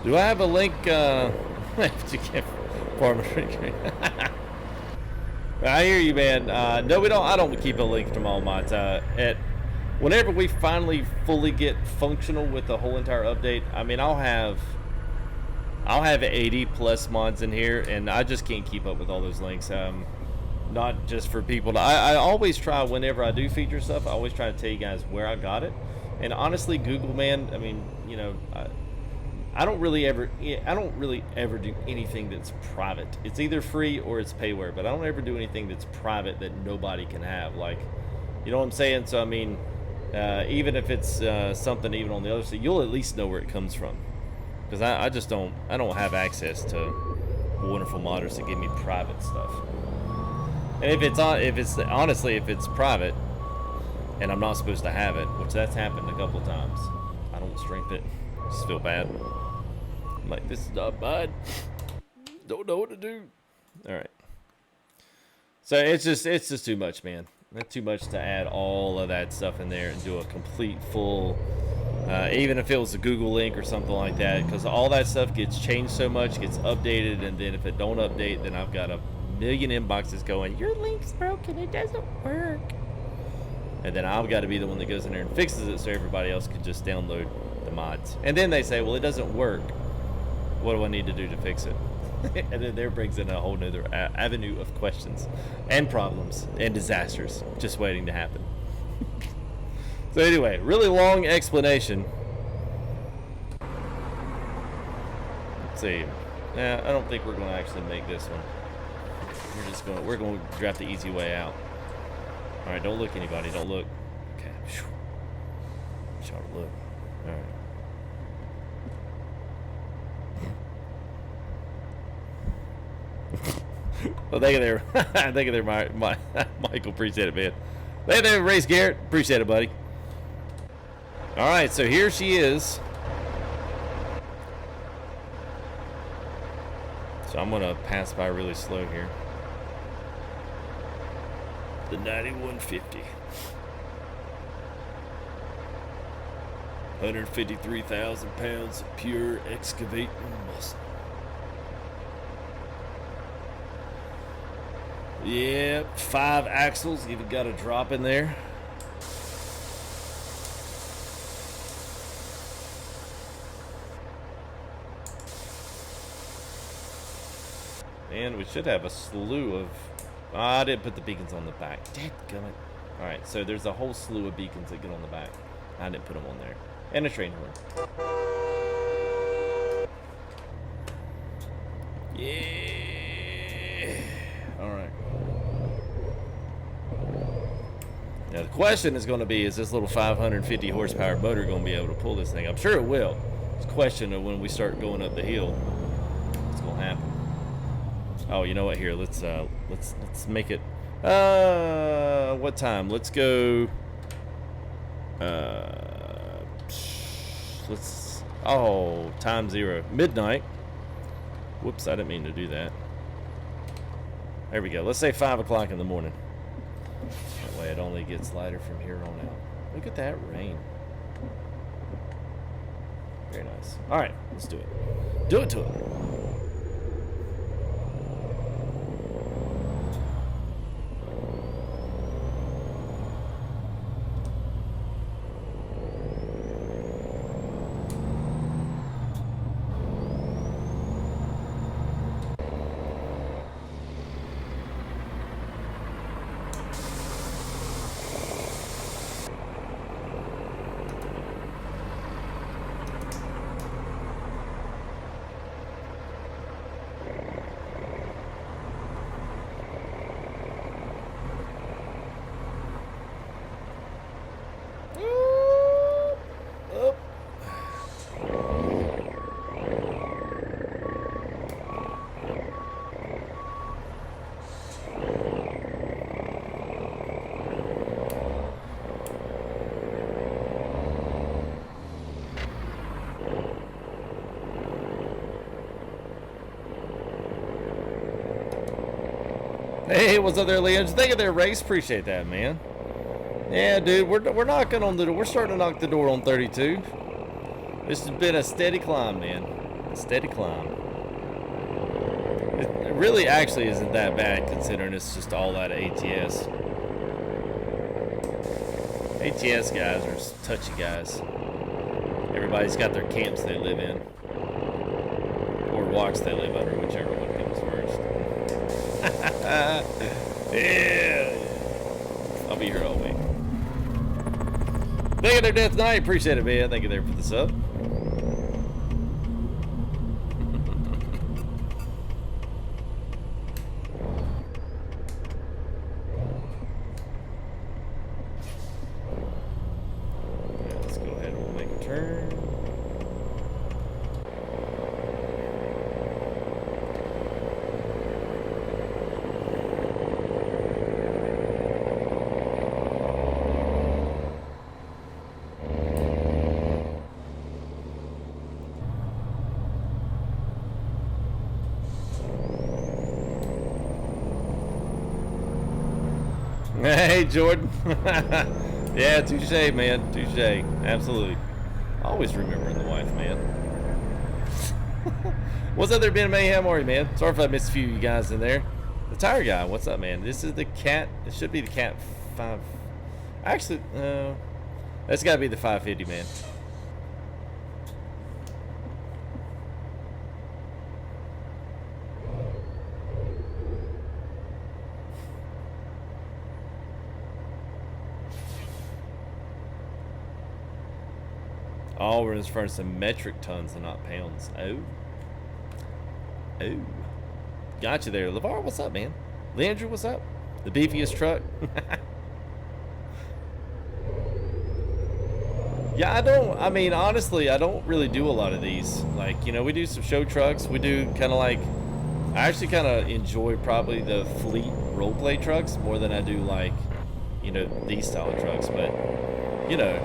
Do I have a link? To get farmer I hear you, man. No, we don't. I don't keep a link to all mods. Whenever we finally fully get functional with the whole entire update, I mean, I'll have 80 plus mods in here, and I just can't keep up with all those links. Not just for people to. I always try whenever I do feature stuff. I always try to tell you guys where I got it. And honestly, Google, man. I mean, you know. I don't really ever do anything that's private. It's either free or it's payware, but I don't ever do anything that's private that nobody can have. Like, you know what I'm saying? So I mean, even if it's something even on the other side, you'll at least know where it comes from. Because I just don't have access to wonderful modders to give me private stuff. And if it's private and I'm not supposed to have it, which that's happened a couple of times, I don't strength it. I just feel bad. I'm like, this is not mine. Don't know what to do. All right. So it's just too much, man. Not too much to add all of that stuff in there and do a complete full, even if it was a Google link or something like that, because all that stuff gets changed so much, gets updated, and then if it don't update, then I've got a million inboxes going, your link's broken, it doesn't work. And then I've got to be the one that goes in there and fixes it so everybody else can just download the mods. And then they say, well, it doesn't work. What do I need to do to fix it? And then there brings in a whole nother avenue of questions and problems and disasters just waiting to happen. So anyway, really long explanation. Let's see. I don't think we're going to actually make this one. We're going to draft the easy way out. All right, don't look, anybody. Don't look. Okay. Try to look. All right. Well, thank you there. Thank you there, Michael. Appreciate it, man. Thank you there, Race Garrett. Appreciate it, buddy. All right, so here she is. So I'm going to pass by really slow here. The 9150. 153,000 pounds of pure excavating muscle. Yeah, 5 axles, even got a drop in there. And we should have a slew of... I didn't put the beacons on the back. Dadgummit. Alright, so there's a whole slew of beacons that get on the back. I didn't put them on there. And a train horn. Yeah. Alright. Now the question is going to be, is this little 550 horsepower motor going to be able to pull this thing? I'm sure it will. It's a question of when we start going up the hill, what's going to happen. Oh, you know what? Here, let's make it. What time? Let's go. Time 0, midnight. Whoops, I didn't mean to do that. There we go. Let's say 5 o'clock in the morning. That way it only gets lighter from here on out. Look at that rain. Very nice. All right, let's do it. Do it to it. Hey, what's up there, Leon? Thank you there, Race. Appreciate that, man. Yeah, dude, we're knocking on the door. We're starting to knock the door on 32. This has been a steady climb, man. A steady climb. It really actually isn't that bad considering it's just all out of ATS. ATS guys are touchy guys. Everybody's got their camps they live in. Or walks they live under, whichever one comes first. Yeah. I'll be here all week. Thank you there, Death Knight. Appreciate it, man. Thank you there for the sub. Let's go ahead and we'll make a turn. Hey, Jordan. Yeah, touche, man. Touche. Absolutely. Always remembering the wife, man. What's up there, Ben Mayhem? Or man? Sorry if I missed a few of you guys in there. The tire guy, what's up, man? This is the cat. It should be the cat 5. Actually, that's got to be the 550, man. Oh, we're referring to metric tons and not pounds. Oh. Oh. Got you there. LeVar, what's up, man? Leandrew, what's up? The beefiest truck. Yeah, I mean, honestly, I don't really do a lot of these. Like, you know, we do some show trucks. We do kind of like, I actually kind of enjoy probably the fleet roleplay trucks more than I do like, you know, these style of trucks. But, you know,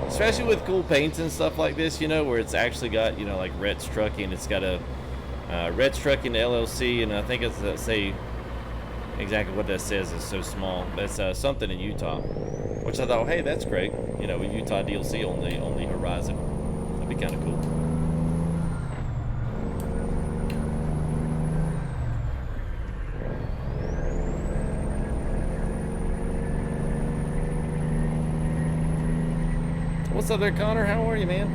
especially with cool paints and stuff like this, you know, where it's actually got, you know, like Rhett's Trucking. It's got a Rhett's Trucking LLC, and I think it's say exactly what that says is so small. That's something in Utah, which I thought, hey, that's great. You know, with Utah DLC on the horizon, that'd be kind of cool. What's up there, Connor? How are you, man?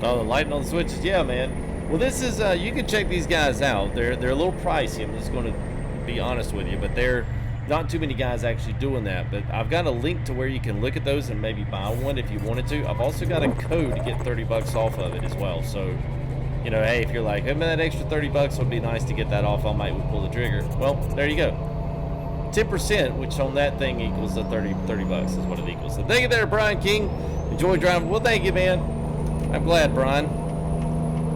Oh, the lighting on the switches, yeah, man. Well, this is you can check these guys out. They're a little pricey. I'm just going to be honest with you, but they're not too many guys actually doing that. But I've got a link to where you can look at those and maybe buy one if you wanted to. I've also got a code to get 30 bucks off of it as well. So, you know, hey, if you're like, hey, man, that extra 30 bucks would be nice to get that off, I might pull the trigger. Well, there you go. 10%, which on that thing equals the 30 bucks is what it equals. So thank you there, Brian King. Enjoy driving. Well, thank you, man. I'm glad, Brian.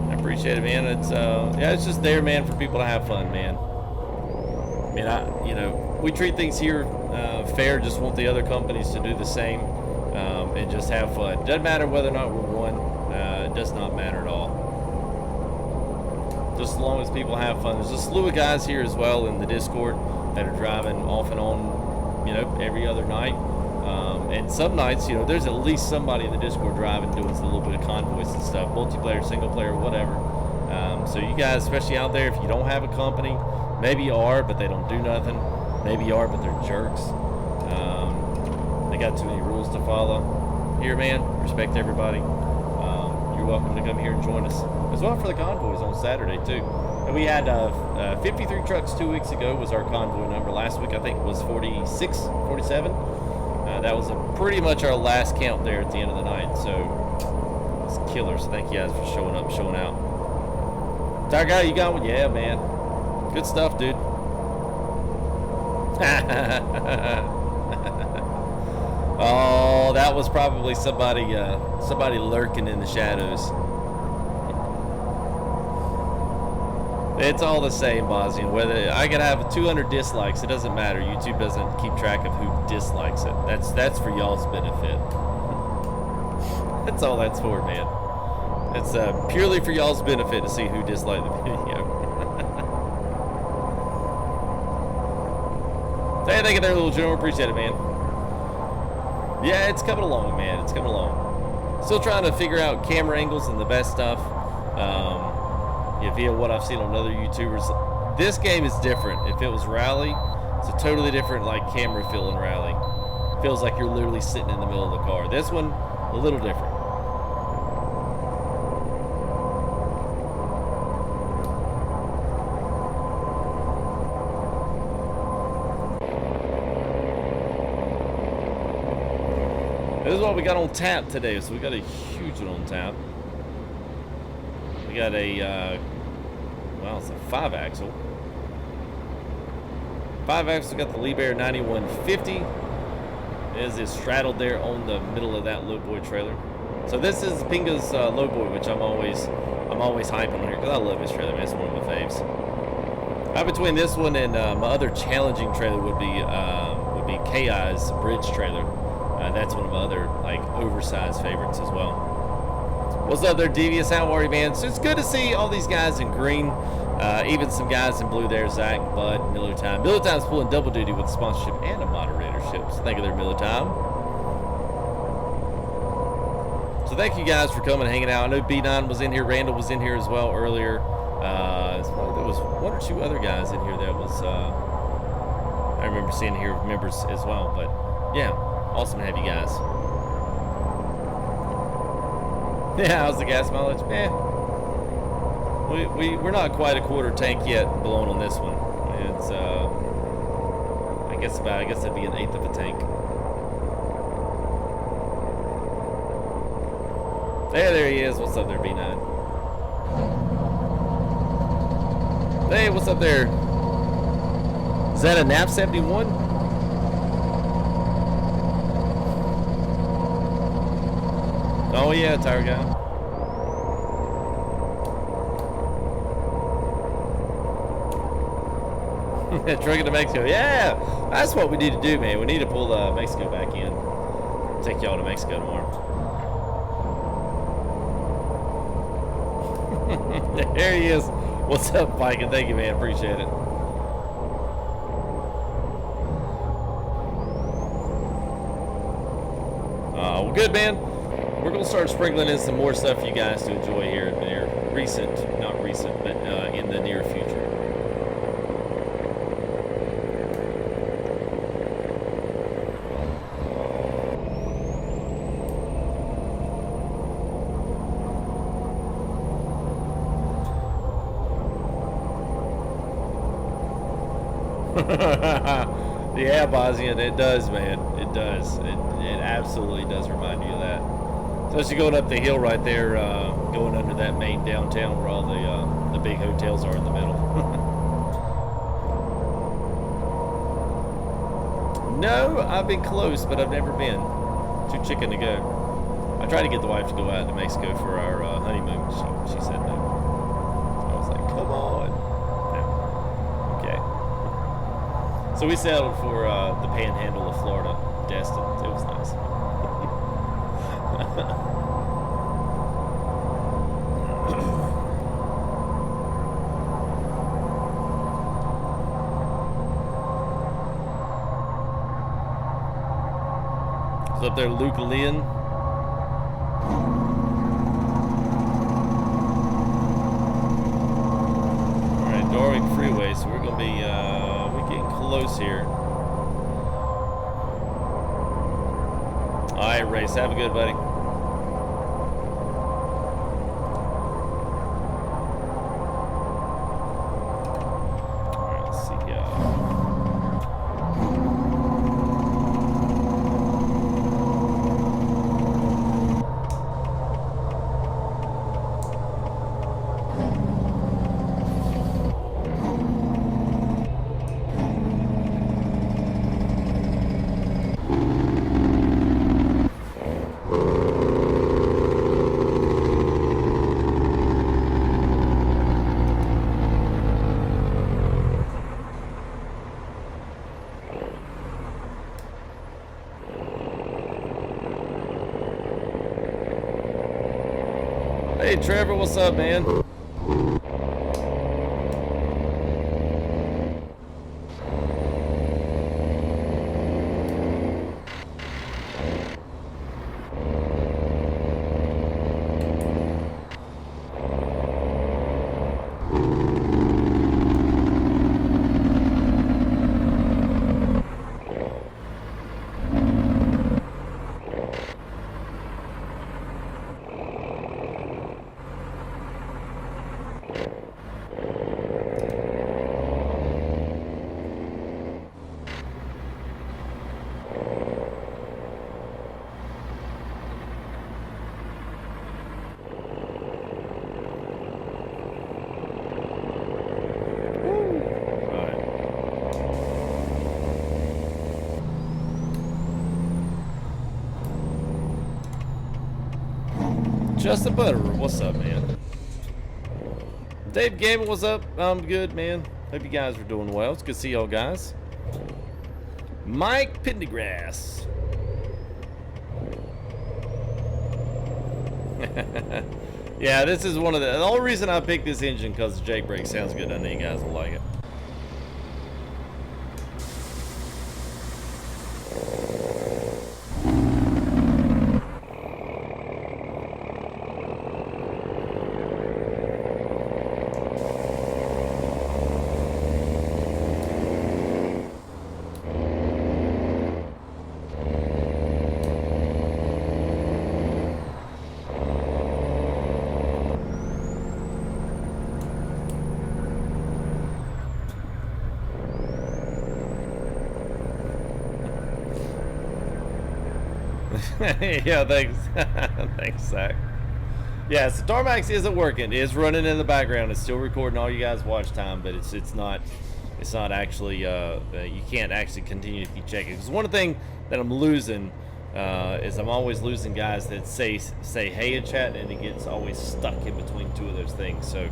I appreciate it, man. It's yeah, it's just there, man, for people to have fun, man. I mean, you know, we treat things here fair. Just want the other companies to do the same and just have fun. Doesn't matter whether or not we're one. It does not matter at all. Just as long as people have fun. There's a slew of guys here as well in the Discord that are driving off and on, you know, every other night. And some nights, you know, there's at least somebody in the Discord driving, doing a little bit of convoys and stuff, multiplayer, single player, whatever. So you guys, especially out there, if you don't have a company, maybe you are, but they don't do nothing. Maybe you are, but they're jerks. They got too many rules to follow. Here, man, respect everybody. You're welcome to come here and join us. As well for the convoys on Saturday, too. And we had 53 trucks 2 weeks ago was our convoy number. Last week, I think, was 46, 47. That was pretty much our last count there at the end of the night, so it's killer. So thank you guys for showing up, showing out. Tire guy, you got one? Yeah, man. Good stuff, dude. Oh, that was probably somebody lurking in the shadows. It's all the same, Bosnian. Whether I could have 200 dislikes, it doesn't matter. YouTube doesn't keep track of who dislikes it. That's for y'all's benefit. That's all that's for, man. It's purely for y'all's benefit to see who disliked the video. Hey, thank you there, little gentleman. Appreciate it, man. Yeah, it's coming along, man. It's coming along. Still trying to figure out camera angles and the best stuff. Via what I've seen on other YouTubers. This game is different. If it was Rally, it's a totally different like camera feel in Rally. Feels like you're literally sitting in the middle of the car. This one, a little different. This is what we got on tap today. So we got a huge one on tap. We got a well, it's a 5-axle. 5-axle got the Liebherr 9150. is straddled there on the middle of that lowboy trailer. So this is Pinga's lowboy, which I'm always hyping on here because I love this trailer, man. It's one of my faves. Between this one and my other challenging trailer would be KI's bridge trailer. That's one of my other like oversized favorites as well. What's up there, Devious? How are you, man? So it's good to see all these guys in green. Even some guys in blue there, Zach, Bud, Miller Time. Miller Time's pulling double duty with sponsorship and a moderatorship. So thank you there, Miller Time. So thank you guys for coming and hanging out. I know B9 was in here. Randall was in here as well earlier. There was one or two other guys in here that was, I remember seeing here members as well. But yeah, awesome to have you guys. Yeah, how's the gas mileage? We're not quite a quarter tank yet blowing on this one. It's I guess that'd be an eighth of a tank. There he is. What's up there, B9? Hey, what's up there? Is that a NAP 71? Oh yeah, tire guy. Trucking to Mexico. Yeah, that's what we need to do, man. We need to pull Mexico back in. Take y'all to Mexico tomorrow. There he is. What's up, Pike? And thank you, man. Appreciate it. Well, good, man. We're going to start sprinkling in some more stuff for you guys to enjoy here in the near not recent, but in the near future. Yeah, Bosnian, it does, man. It does. It absolutely does remind you of that. Especially going up the hill right there, going under that main downtown where all the big hotels are in the middle. No, I've been close, but I've never been. Too chicken to go. I tried to get the wife to go out to Mexico for our honeymoon. She said no. I was like, come on. So we settled for the panhandle of Florida, Destin. It was nice. What's up there, Luke Lynn? All right, Darwick Freeway. So we're gonna be close here. All right, Race. Have a good, buddy. All right, let's see. Hey Trevor, what's up, man? Justin Butterer, what's up, man? Dave Gable, what's up? I'm good, man. Hope you guys are doing well. It's good to see y'all guys. Mike Pendergrass. Yeah, this is one of the only reason I picked this engine because the Jake brake sounds good. I know you guys will like it. Yeah, thanks. Thanks, Zach. Yeah, so Tarmax isn't working. It is running in the background. It's still recording all you guys' watch time, but it's not actually you can't actually continue to keep checking. Because one thing that I'm losing is I'm always losing guys that say hey in chat, and it gets always stuck in between two of those things. So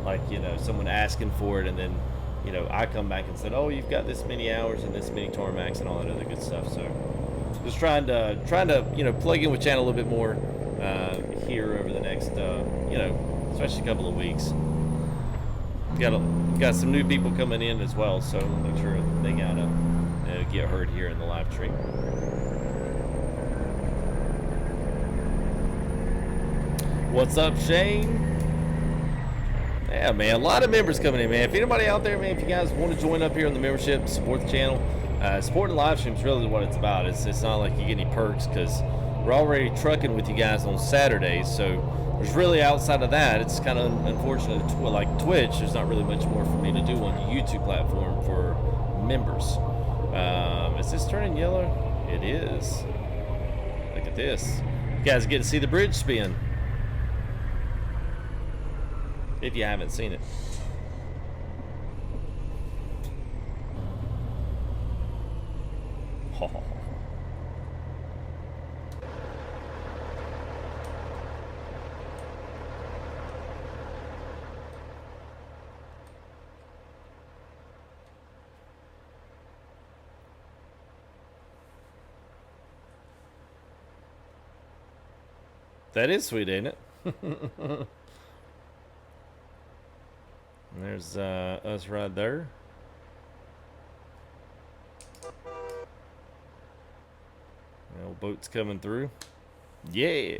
like, you know, someone asking for it, and then, you know, I come back and said, oh, you've got this many hours and this many Tarmax and all that other good stuff. So just trying to you know, plug in with channel a little bit more here over the next you know, especially a couple of weeks. Got some new people coming in as well, so make sure they gotta get heard here in the live stream. What's up, Shane? Yeah, man, a lot of members coming in, man. If anybody out there, man, if you guys want to join up here on the membership, support the channel. Supporting live streams is really what it's about. It's not like you get any perks, because we're already trucking with you guys on Saturdays. So there's really, outside of that, it's kind of unfortunate. Like Twitch, there's not really much more for me to do on the YouTube platform for members. Is this turning yellow? It is. Look at this. You guys get to see the bridge spin, if you haven't seen it. That is sweet, ain't it? There's us right there. The old boat's coming through. Yeah.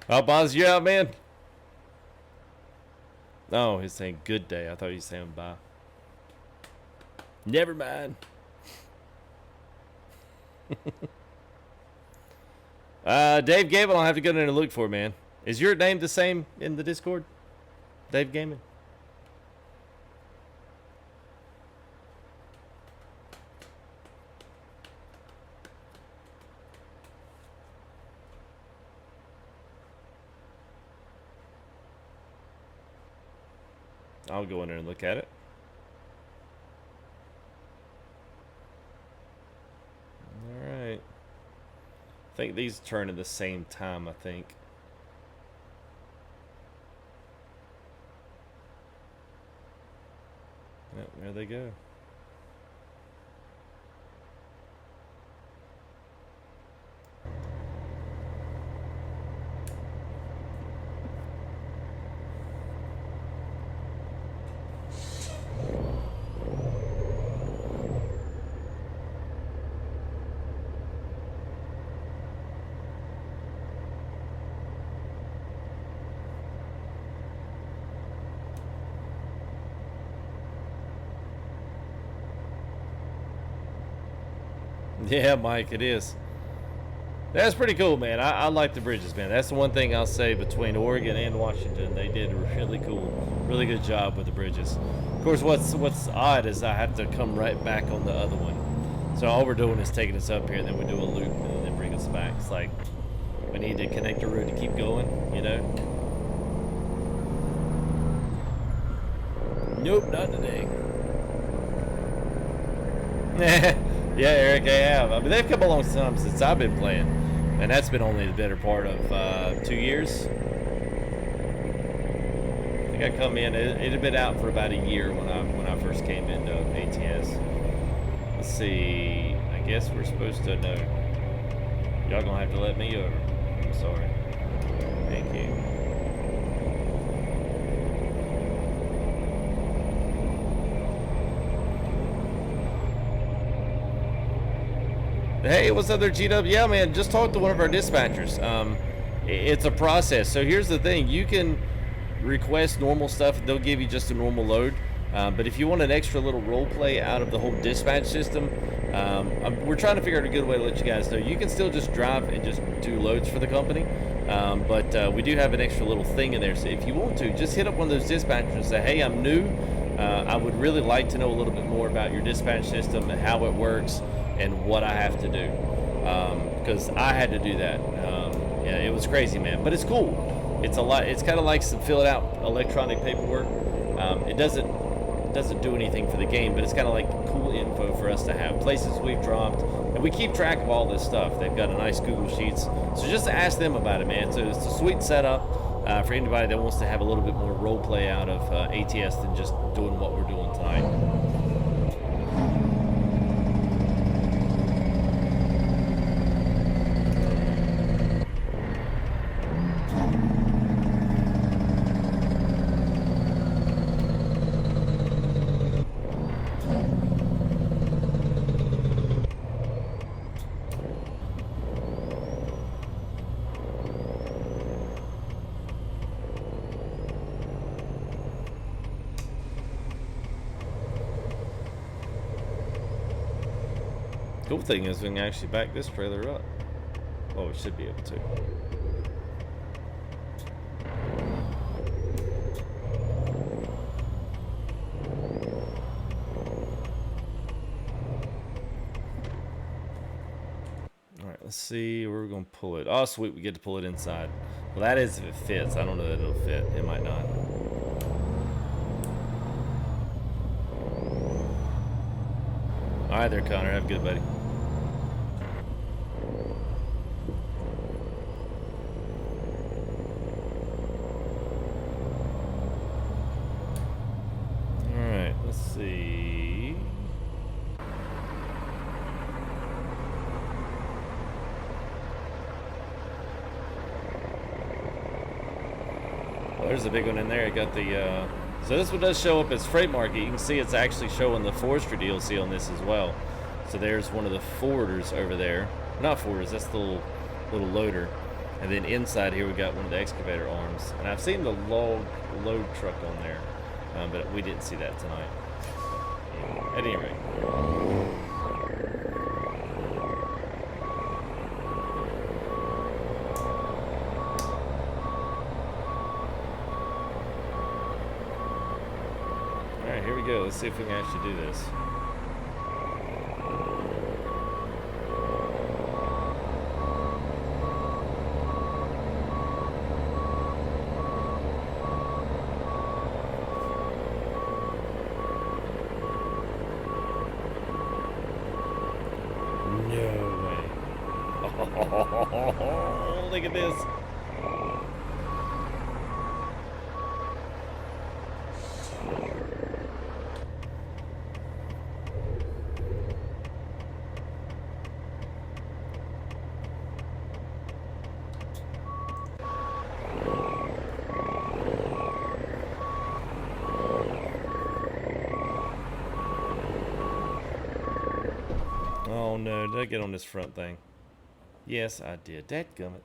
Oh, Boz, you out, man? Oh, he's saying good day. I thought he was saying bye. Never mind. Dave Gable, I'll have to go in and look for, man. Is your name the same in the Discord? Dave Gaming? I'll go in there and look at it. Alright. I think these turn at the same time, I think. Yep, there they go. Yeah, Mike, it is. That's pretty cool, man. I like the bridges, man. That's the one thing I'll say between Oregon and Washington. They did a really cool, really good job with the bridges. Of course, what's odd is I have to come right back on the other one. So all we're doing is taking us up here, and then we do a loop, and then bring us back. It's like we need to connect the route to keep going, you know? Nope, not today. Yeah, Eric, I have. I mean, they've come along some since I've been playing, and that's been only the better part of 2 years. I think I come in. It had been out for about a year when I first came into ATS. Let's see. I guess we're supposed to know. Y'all gonna have to let me over. I'm sorry. Thank you. Hey, what's up there, G-Dub? Yeah, man, just talk to one of our dispatchers. It's a process. So here's the thing. You can request normal stuff. They'll give you just a normal load. But if you want an extra little role play out of the whole dispatch system, we're trying to figure out a good way to let you guys know. You can still just drive and just do loads for the company. But we do have an extra little thing in there. So if you want to, just hit up one of those dispatchers and say, hey, I'm new. I would really like to know a little bit more about your dispatch system and how it works and what I have to do. Because I had to do that. Yeah, it was crazy, man. But it's cool. It's a lot. It's kind of like some filling out electronic paperwork. It doesn't do anything for the game, but it's kind of like cool info for us to have. Places we've dropped, and we keep track of all this stuff. They've got a nice Google Sheets. So just ask them about it, man. So it's a sweet setup for anybody that wants to have a little bit more role play out of ATS than just doing what we're doing tonight. Cool thing is we can actually back this trailer up. Oh, we should be able to. Alright, let's see where we're going to pull it. Oh, sweet, we get to pull it inside. Well, that is if it fits. I don't know that it'll fit. It might not. Alright there, Connor. Have a good, buddy. Alright, let's see. Well, there's a big one in there. It got the so this one does show up as freight market. You can see it's actually showing the forestry DLC on this as well. So there's one of the forwarders over there. Not forwarders, that's the little loader. And then inside here we got one of the excavator arms. And I've seen the load truck on there, but we didn't see that tonight. At any rate. Alright, here we go. Let's see if we can actually do this. Look at this. Oh no, did I get on this front thing? Yes, I did. Dadgummit.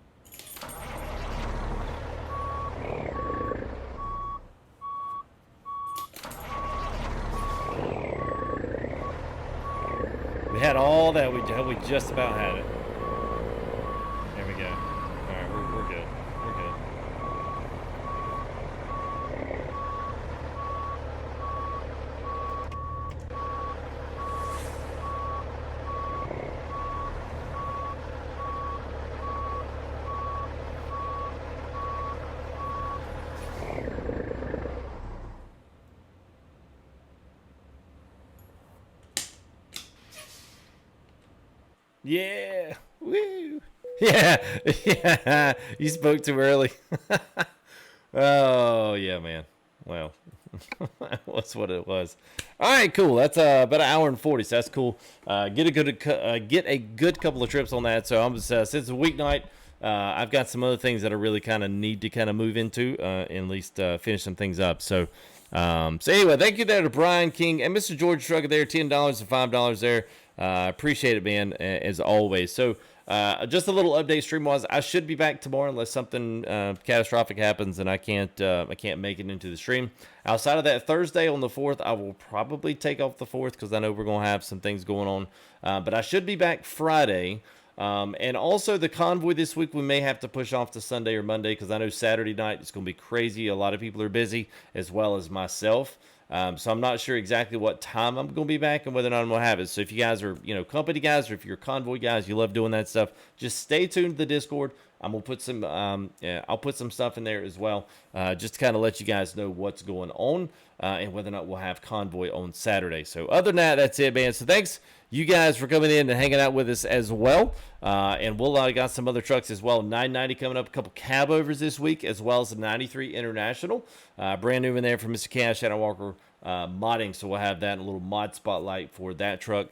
We had all that. We just about had it. There we go. All right, we're good. We're good. Yeah. Woo. Yeah. Yeah. You spoke too early. Oh, yeah, man. Well, that's what it was. All right, cool. That's about an hour and 40, so that's cool. Get a good couple of trips on that. So I'm just since it's a weeknight, I've got some other things that I really kind of need to kind of move into, and at least finish some things up. So anyway, thank you there to Brian King and Mr. George Trucker there, $10 and $5 there. Appreciate it, man, as always. So just a little update stream wise. I should be back tomorrow unless something catastrophic happens and I can't make it into the stream. Outside of that, Thursday on the 4th, I will probably take off the 4th because I know we're gonna have some things going on. But I should be back Friday. And also the convoy this week, we may have to push off to Sunday or Monday because I know Saturday night it's going to be crazy. A lot of people are busy, as well as myself. So I'm not sure exactly what time I'm going to be back and whether or not I'm going to have it. So if you guys are, company guys, or if you're convoy guys, you love doing that stuff, just stay tuned to the Discord. I'm gonna put some, I'll put some stuff in there as well, just to kind of let you guys know what's going on and whether or not we'll have convoy on Saturday. So other than that, that's it, man. So thanks you guys for coming in and hanging out with us as well. And we'll got some other trucks as well. 990 coming up, a couple cab overs this week, as well as the 93 International, brand new in there from Mr. Cash Shadow Walker modding. So we'll have that in a little mod spotlight for that truck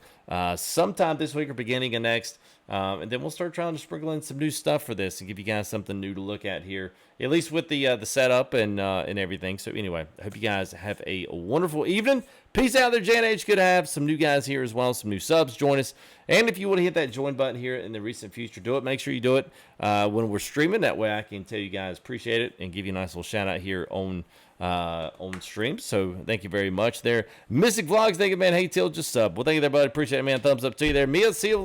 sometime this week or beginning of next. And then we'll start trying to sprinkle in some new stuff for this and give you guys something new to look at here, at least with the setup and everything. So anyway, I hope you guys have a wonderful evening. Peace out there, Jan H. Good to have some new guys here as well, some new subs. Join us. And if you want to hit that join button here in the recent future, do it. Make sure you do it when we're streaming. That way I can tell you guys appreciate it and give you a nice little shout out here on stream. So thank you very much there. Mystic Vlogs, thank you, man. Hey, Till, just sub. Well, thank you there, buddy. Appreciate it, man. Thumbs up to you there. Mia, see you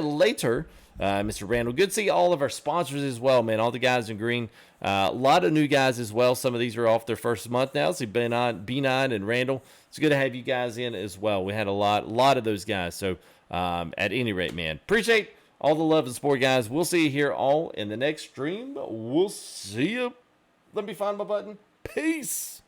later. Mr. Randall. Good to see all of our sponsors as well, man. All the guys in green. A lot of new guys as well. Some of these are off their first month now. See B9 and Randall. It's good to have you guys in as well. We had a lot of those guys. So at any rate, man, appreciate all the love and support, guys. We'll see you here all in the next stream. We'll see you. Let me find my button. Peace.